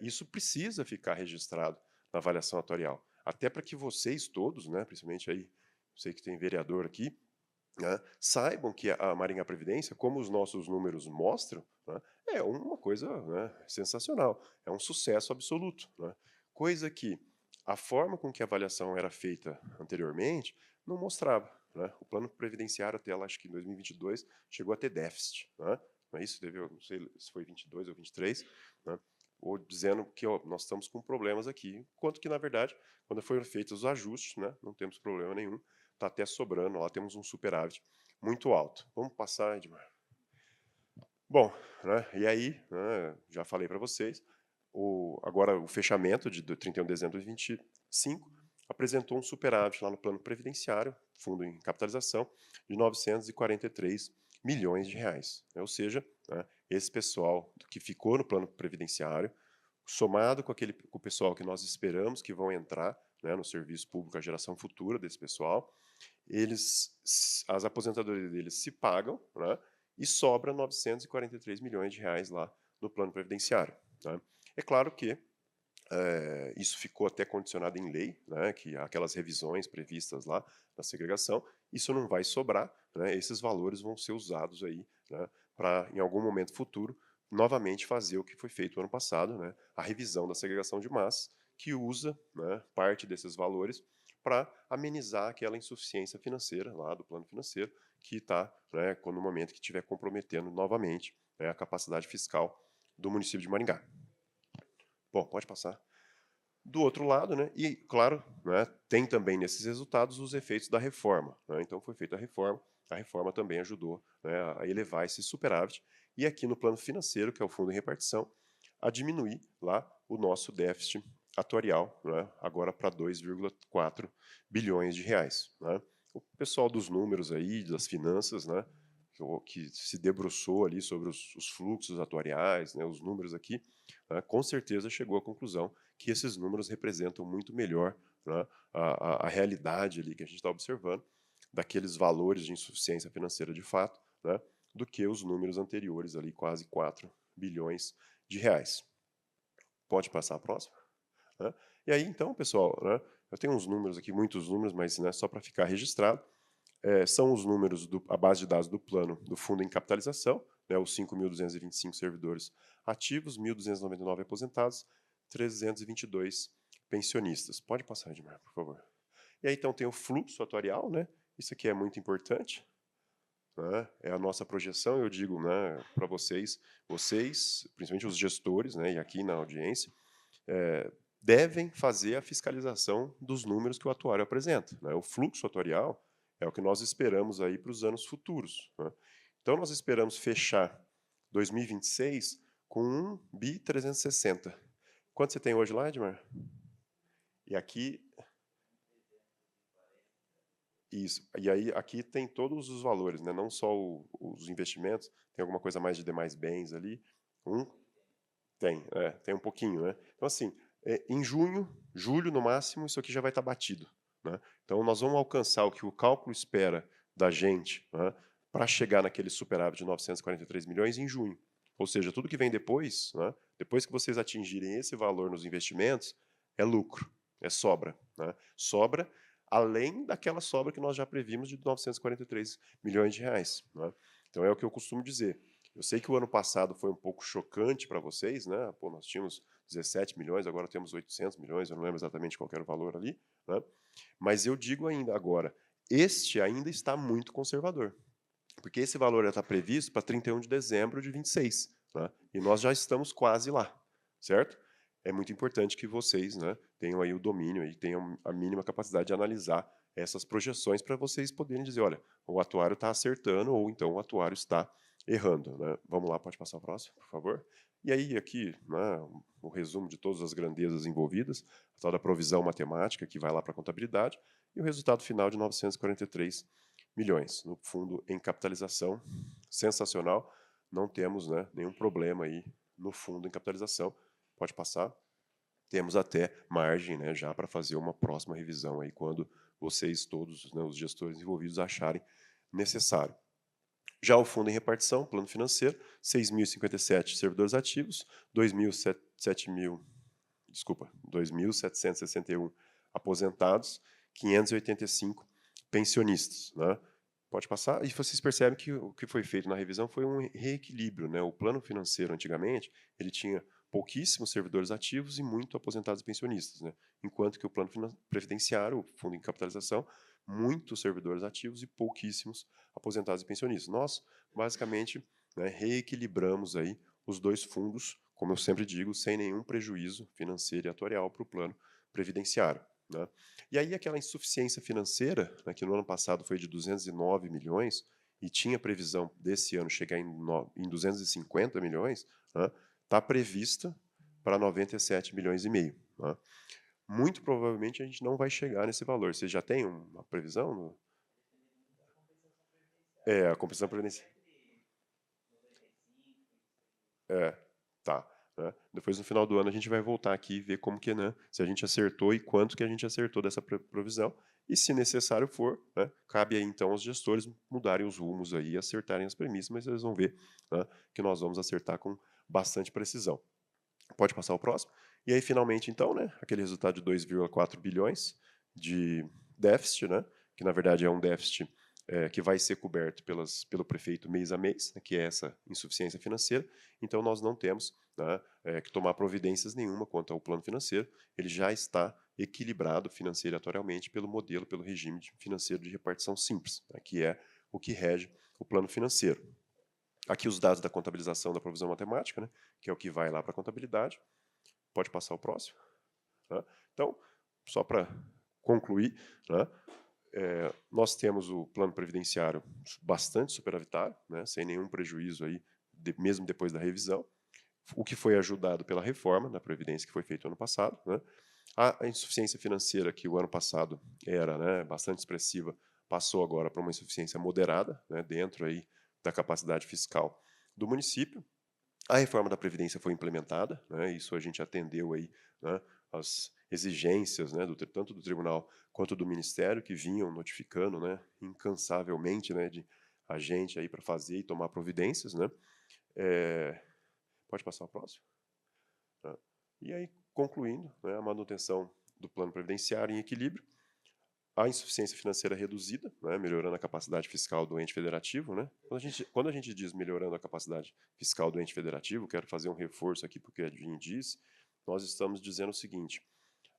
isso precisa ficar registrado na avaliação atuarial. Até para que vocês todos, né, principalmente aí, sei que tem vereador aqui, né, saibam que a Maringá Previdência, como os nossos números mostram, né, é uma coisa, né, sensacional, é um sucesso absoluto. Né, coisa que a forma com que a avaliação era feita anteriormente não mostrava. Né, o plano previdenciário até lá, acho que em 2022, chegou a ter déficit. Né, não é isso? Teve, não sei se foi 22 ou 23, né, ou dizendo que nós estamos com problemas aqui, enquanto que, na verdade, quando foram feitos os ajustes, né, não temos problema nenhum, está até sobrando, lá temos um superávit muito alto. Vamos passar, Edmar. Bom, né, e aí, né, já falei para vocês, agora o fechamento de 31 de dezembro de 2025 apresentou um superávit lá no plano previdenciário, fundo em capitalização, de 943 milhões de reais. Ou seja, né, esse pessoal que ficou no plano previdenciário, somado com o pessoal que nós esperamos que vão entrar, né, no serviço público, a geração futura desse pessoal, as aposentadorias deles se pagam, né, e sobra 943 milhões de reais lá no plano previdenciário. Né. É claro que isso ficou até condicionado em lei, né, que aquelas revisões previstas lá na segregação, isso não vai sobrar, né, esses valores vão ser usados aí, né, para, em algum momento futuro, novamente fazer o que foi feito ano passado, né, a revisão da segregação de massas, que usa, né, parte desses valores para amenizar aquela insuficiência financeira lá do plano financeiro, que está, né, no momento que estiver comprometendo novamente, né, a capacidade fiscal do município de Maringá. Bom, pode passar. Do outro lado, né, e claro, né, tem também nesses resultados os efeitos da reforma. Né, então foi feita a reforma também ajudou, né, a elevar esse superávit, e aqui no plano financeiro, que é o fundo em repartição, a diminuir lá o nosso déficit atuarial, né, agora para 2,4 bilhões de reais. Né. O pessoal dos números aí, das finanças, né, que se debruçou ali sobre os fluxos atuariais, né, os números aqui, né, com certeza chegou à conclusão que esses números representam muito melhor, né, a realidade ali que a gente está observando, daqueles valores de insuficiência financeira de fato, né, do que os números anteriores ali, quase 4 bilhões de reais. Pode passar a próxima? Né? E aí, então, pessoal, né, eu tenho uns números aqui, muitos números, mas, né, só para ficar registrado, são os números, a base de dados do plano do fundo em capitalização, né, os 5.225 servidores ativos, 1.299 aposentados, 322 pensionistas. Pode passar, Edmar, por favor. E aí, então, tem o fluxo atuarial, né? Isso aqui é muito importante, né? É a nossa projeção, eu digo, né, para vocês, principalmente os gestores, né, e aqui na audiência, devem fazer a fiscalização dos números que o atuário apresenta. Né? O fluxo atuarial é o que nós esperamos aí para os anos futuros. Né? Então, nós esperamos fechar 2026 com 1.360 bi. Quanto você tem hoje lá, Edmar? E aqui... Isso. E aí, aqui tem todos os valores, né? Não só os investimentos, tem alguma coisa mais de demais bens ali. Tem um pouquinho, né? Então, assim, em junho, julho no máximo, isso aqui já vai estar batido. Né? Então, nós vamos alcançar o que o cálculo espera da gente, né, para chegar naquele superávit de 943 milhões em junho. Ou seja, tudo que vem depois, né, depois que vocês atingirem esse valor nos investimentos, é lucro, é sobra. Né? Sobra além daquela sobra que nós já previmos de 943 milhões de reais. Né? Então, é o que eu costumo dizer. Eu sei que o ano passado foi um pouco chocante para vocês, né? Pô, nós tínhamos 17 milhões, agora temos 800 milhões, eu não lembro exatamente qual era o valor ali, né? Mas eu digo ainda agora, este ainda está muito conservador, porque esse valor já está previsto para 31 de dezembro de 26, né? E nós já estamos quase lá, certo? É muito importante que vocês, né, tenham aí o domínio e tenham a mínima capacidade de analisar essas projeções para vocês poderem dizer, olha, o atuário está acertando ou então o atuário está errando. Né? Vamos lá, pode passar o próximo, por favor. E aí, aqui, né, o resumo de todas as grandezas envolvidas, a tal da provisão matemática, que vai lá para a contabilidade, e o resultado final de 943 milhões no fundo em capitalização. Sensacional, não temos, né, nenhum problema aí no fundo em capitalização. Pode passar. Temos até margem, né, já para fazer uma próxima revisão aí, quando vocês todos, né, os gestores envolvidos, acharem necessário. Já o fundo em repartição, plano financeiro, 6.057 servidores ativos, 2.761 aposentados, 585 pensionistas. Né? Pode passar. E vocês percebem que o que foi feito na revisão foi um reequilíbrio. Né? O plano financeiro, antigamente, ele tinha pouquíssimos servidores ativos e muito aposentados e pensionistas. Né? Enquanto que o plano previdenciário, o fundo em capitalização, muitos servidores ativos e pouquíssimos aposentados e pensionistas. Nós, basicamente, né, reequilibramos aí os dois fundos, como eu sempre digo, sem nenhum prejuízo financeiro e atuarial para o plano previdenciário. Né? E aí aquela insuficiência financeira, né, que no ano passado foi de 209 milhões, e tinha previsão desse ano chegar em 250 milhões, está prevista para 97 milhões e meio. Né? Muito provavelmente a gente não vai chegar nesse valor. Você já tem uma previsão? A compensação previdenciária. Tá. Né? Depois, no final do ano, a gente vai voltar aqui e ver como que, né, se a gente acertou e quanto que a gente acertou dessa provisão. e, se necessário for, né, cabe aí então aos gestores mudarem os rumos aí, acertarem as premissas, mas eles vão ver, né, que nós vamos acertar com bastante precisão. Pode passar o próximo. E aí, finalmente, então, né, aquele resultado de 2,4 bilhões de déficit, né, que na verdade é um déficit que vai ser coberto pelo prefeito mês a mês, né, que é essa insuficiência financeira. Então, nós não temos, né, que tomar providências nenhuma quanto ao plano financeiro. Ele já está equilibrado financeiratoriamente pelo modelo, pelo regime financeiro de repartição simples, né, que é o que rege o plano financeiro. Aqui os dados da contabilização da provisão matemática, né, que é o que vai lá para a contabilidade. Pode passar o próximo. Né? Então, só para concluir, né, nós temos o plano previdenciário bastante superavitário, né, sem nenhum prejuízo aí, mesmo depois da revisão, o que foi ajudado pela reforma da Previdência que foi feita ano passado. Né? A insuficiência financeira, que o ano passado era, né, bastante expressiva, passou agora para uma insuficiência moderada, né, dentro aí da capacidade fiscal do município. A reforma da Previdência foi implementada, né, isso a gente atendeu aí, né, as exigências, né, tanto do Tribunal quanto do Ministério, que vinham notificando, né, incansavelmente, né, de a gente aí para fazer e tomar providências. Né. Pode passar o próximo? Tá. E aí, concluindo, né, a manutenção do plano previdenciário em equilíbrio, a insuficiência financeira reduzida, né, melhorando a capacidade fiscal do ente federativo. Né? Quando a gente diz melhorando a capacidade fiscal do ente federativo, quero fazer um reforço aqui para o que a Edwin disse, nós estamos dizendo o seguinte: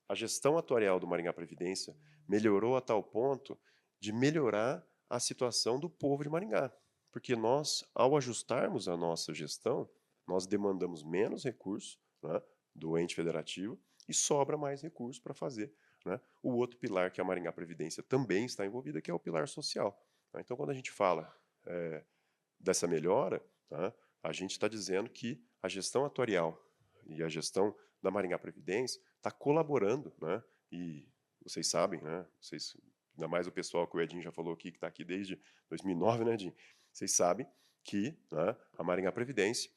a gestão atuarial do Maringá Previdência melhorou a tal ponto de melhorar a situação do povo de Maringá. Porque nós, ao ajustarmos a nossa gestão, nós demandamos menos recursos, né, do ente federativo e sobra mais recursos para fazer, né, o outro pilar que a Maringá Previdência também está envolvida, que é o pilar social. Então, quando a gente fala dessa melhora, tá, a gente está dizendo que a gestão atuarial e a gestão da Maringá Previdência está colaborando, né, e vocês sabem, né, vocês, ainda mais o pessoal que o Edinho já falou aqui, que está aqui desde 2009, né, Edinho? Vocês sabem que, né, a Maringá Previdência,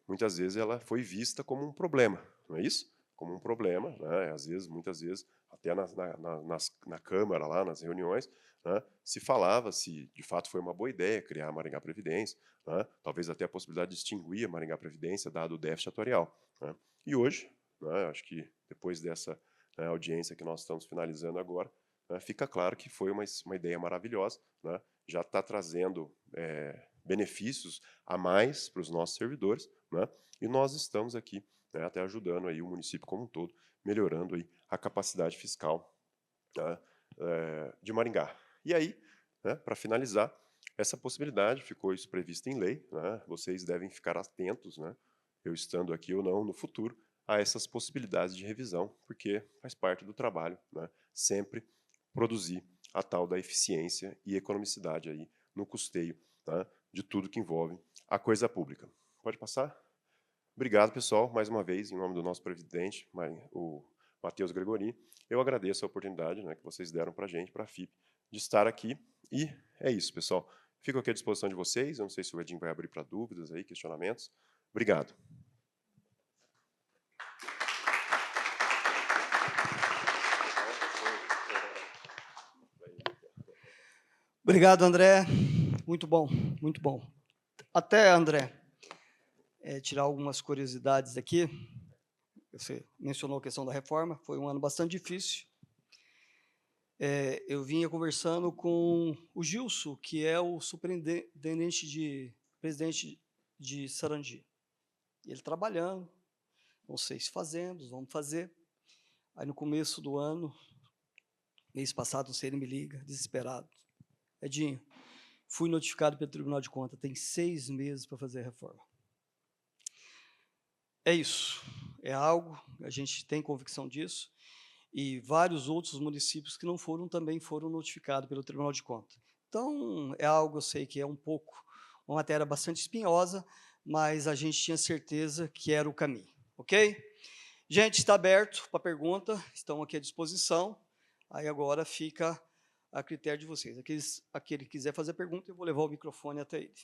muitas vezes, ela foi vista como um problema, não é isso? Como um problema, né, às vezes, muitas vezes, até na Câmara, lá nas reuniões, né, se falava se de fato foi uma boa ideia criar a Maringá Previdência, né, talvez até a possibilidade de extinguir a Maringá Previdência, dado o déficit atuarial. Né. E hoje, né, acho que depois dessa, né, audiência que nós estamos finalizando agora, né, fica claro que foi uma ideia maravilhosa, né, já está trazendo benefícios a mais para os nossos servidores, né, e nós estamos aqui, né, até ajudando aí o município como um todo, melhorando aí a capacidade fiscal, né, de Maringá. E aí, né, para finalizar, essa possibilidade ficou isso prevista em lei, né, vocês devem ficar atentos, né, eu estando aqui ou não no futuro, a essas possibilidades de revisão, porque faz parte do trabalho, né, sempre produzir a tal da eficiência e economicidade aí no custeio, tá, de tudo que envolve a coisa pública. Pode passar? Obrigado, pessoal, mais uma vez, em nome do nosso presidente, o Matheus Gregorini. Eu agradeço a oportunidade, né, que vocês deram para a gente, para a FIP, de estar aqui. E é isso, pessoal. Fico aqui à disposição de vocês. Eu não sei se o Edinho vai abrir para dúvidas, aí, questionamentos. Obrigado. Obrigado, André. Muito bom, muito bom. Até, André, tirar algumas curiosidades aqui. Você mencionou a questão da reforma, foi um ano bastante difícil. Eu vinha conversando com o Gilson, que é o presidente de Sarandi. Ele trabalhando, não sei se fazemos, vamos fazer. Aí no começo do ano, mês passado, não sei, ele me liga, desesperado. Edinho, fui notificado pelo Tribunal de Contas, tem 6 meses para fazer a reforma. É isso, é algo, a gente tem convicção disso, e vários outros municípios que não foram também foram notificados pelo Tribunal de Contas. Então, é algo, eu sei que é uma matéria bastante espinhosa, mas a gente tinha certeza que era o caminho, ok? Gente, está aberto para pergunta, estão aqui à disposição, aí agora fica a critério de vocês. Aquele que quiser fazer pergunta, eu vou levar o microfone até ele.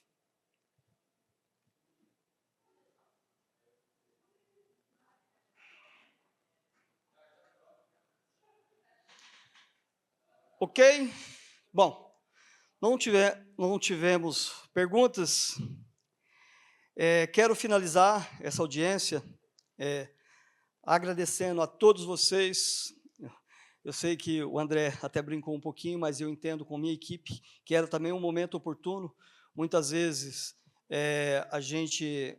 Ok? Bom, não tivemos perguntas. Quero finalizar essa audiência agradecendo a todos vocês. Eu sei que o André até brincou um pouquinho, mas eu entendo com a minha equipe que era também um momento oportuno. Muitas vezes a gente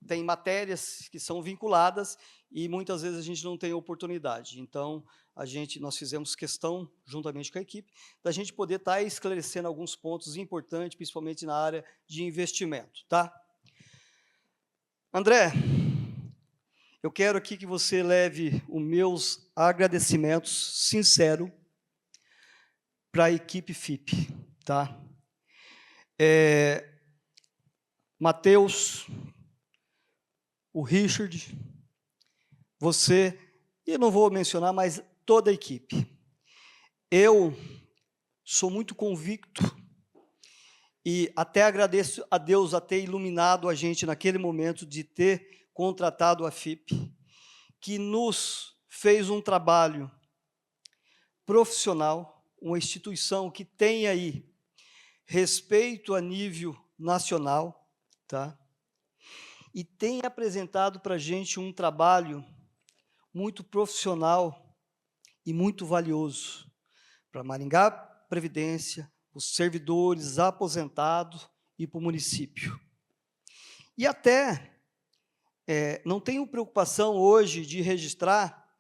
tem matérias que são vinculadas e muitas vezes a gente não tem oportunidade. Então, nós fizemos questão, juntamente com a equipe, da gente poder estar esclarecendo alguns pontos importantes, principalmente na área de investimento. Tá? André, eu quero aqui que você leve os meus agradecimentos sinceros para a equipe FIP. Tá? Matheus, o Richard, você, e não vou mencionar, mas toda a equipe. Eu sou muito convicto e até agradeço a Deus a ter iluminado a gente naquele momento de ter contratado a FIP, que nos fez um trabalho profissional, uma instituição que tem aí respeito a nível nacional, tá? E tem apresentado para a gente um trabalho muito profissional e muito valioso para Maringá Previdência, os servidores aposentados e para o município. E até não tenho preocupação hoje de registrar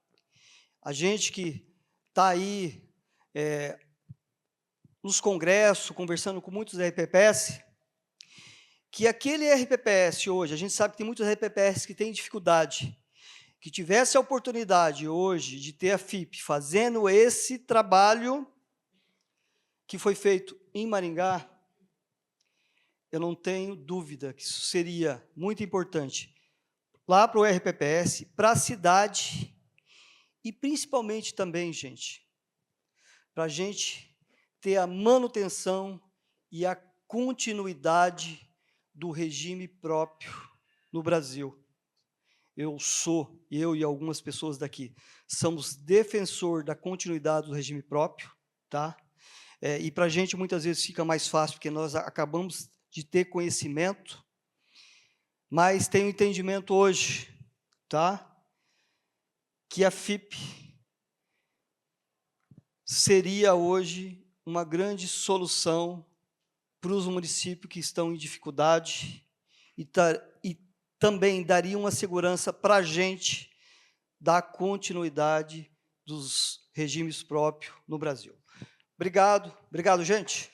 a gente que está aí nos congressos, conversando com muitos RPPS, que aquele RPPS hoje, a gente sabe que tem muitos RPPS que têm dificuldade, que tivesse a oportunidade hoje de ter a FIP fazendo esse trabalho que foi feito em Maringá, eu não tenho dúvida que isso seria muito importante lá para o RPPS, para a cidade e principalmente também, gente, para a gente ter a manutenção e a continuidade do regime próprio no Brasil. Eu e algumas pessoas daqui, somos defensor da continuidade do regime próprio, tá? E para a gente muitas vezes fica mais fácil, porque nós acabamos de ter conhecimento, mas tenho entendimento hoje, tá? Que a FIP seria hoje uma grande solução para os municípios que estão em dificuldade e também daria uma segurança para a gente dar continuidade dos regimes próprios no Brasil. Obrigado, gente.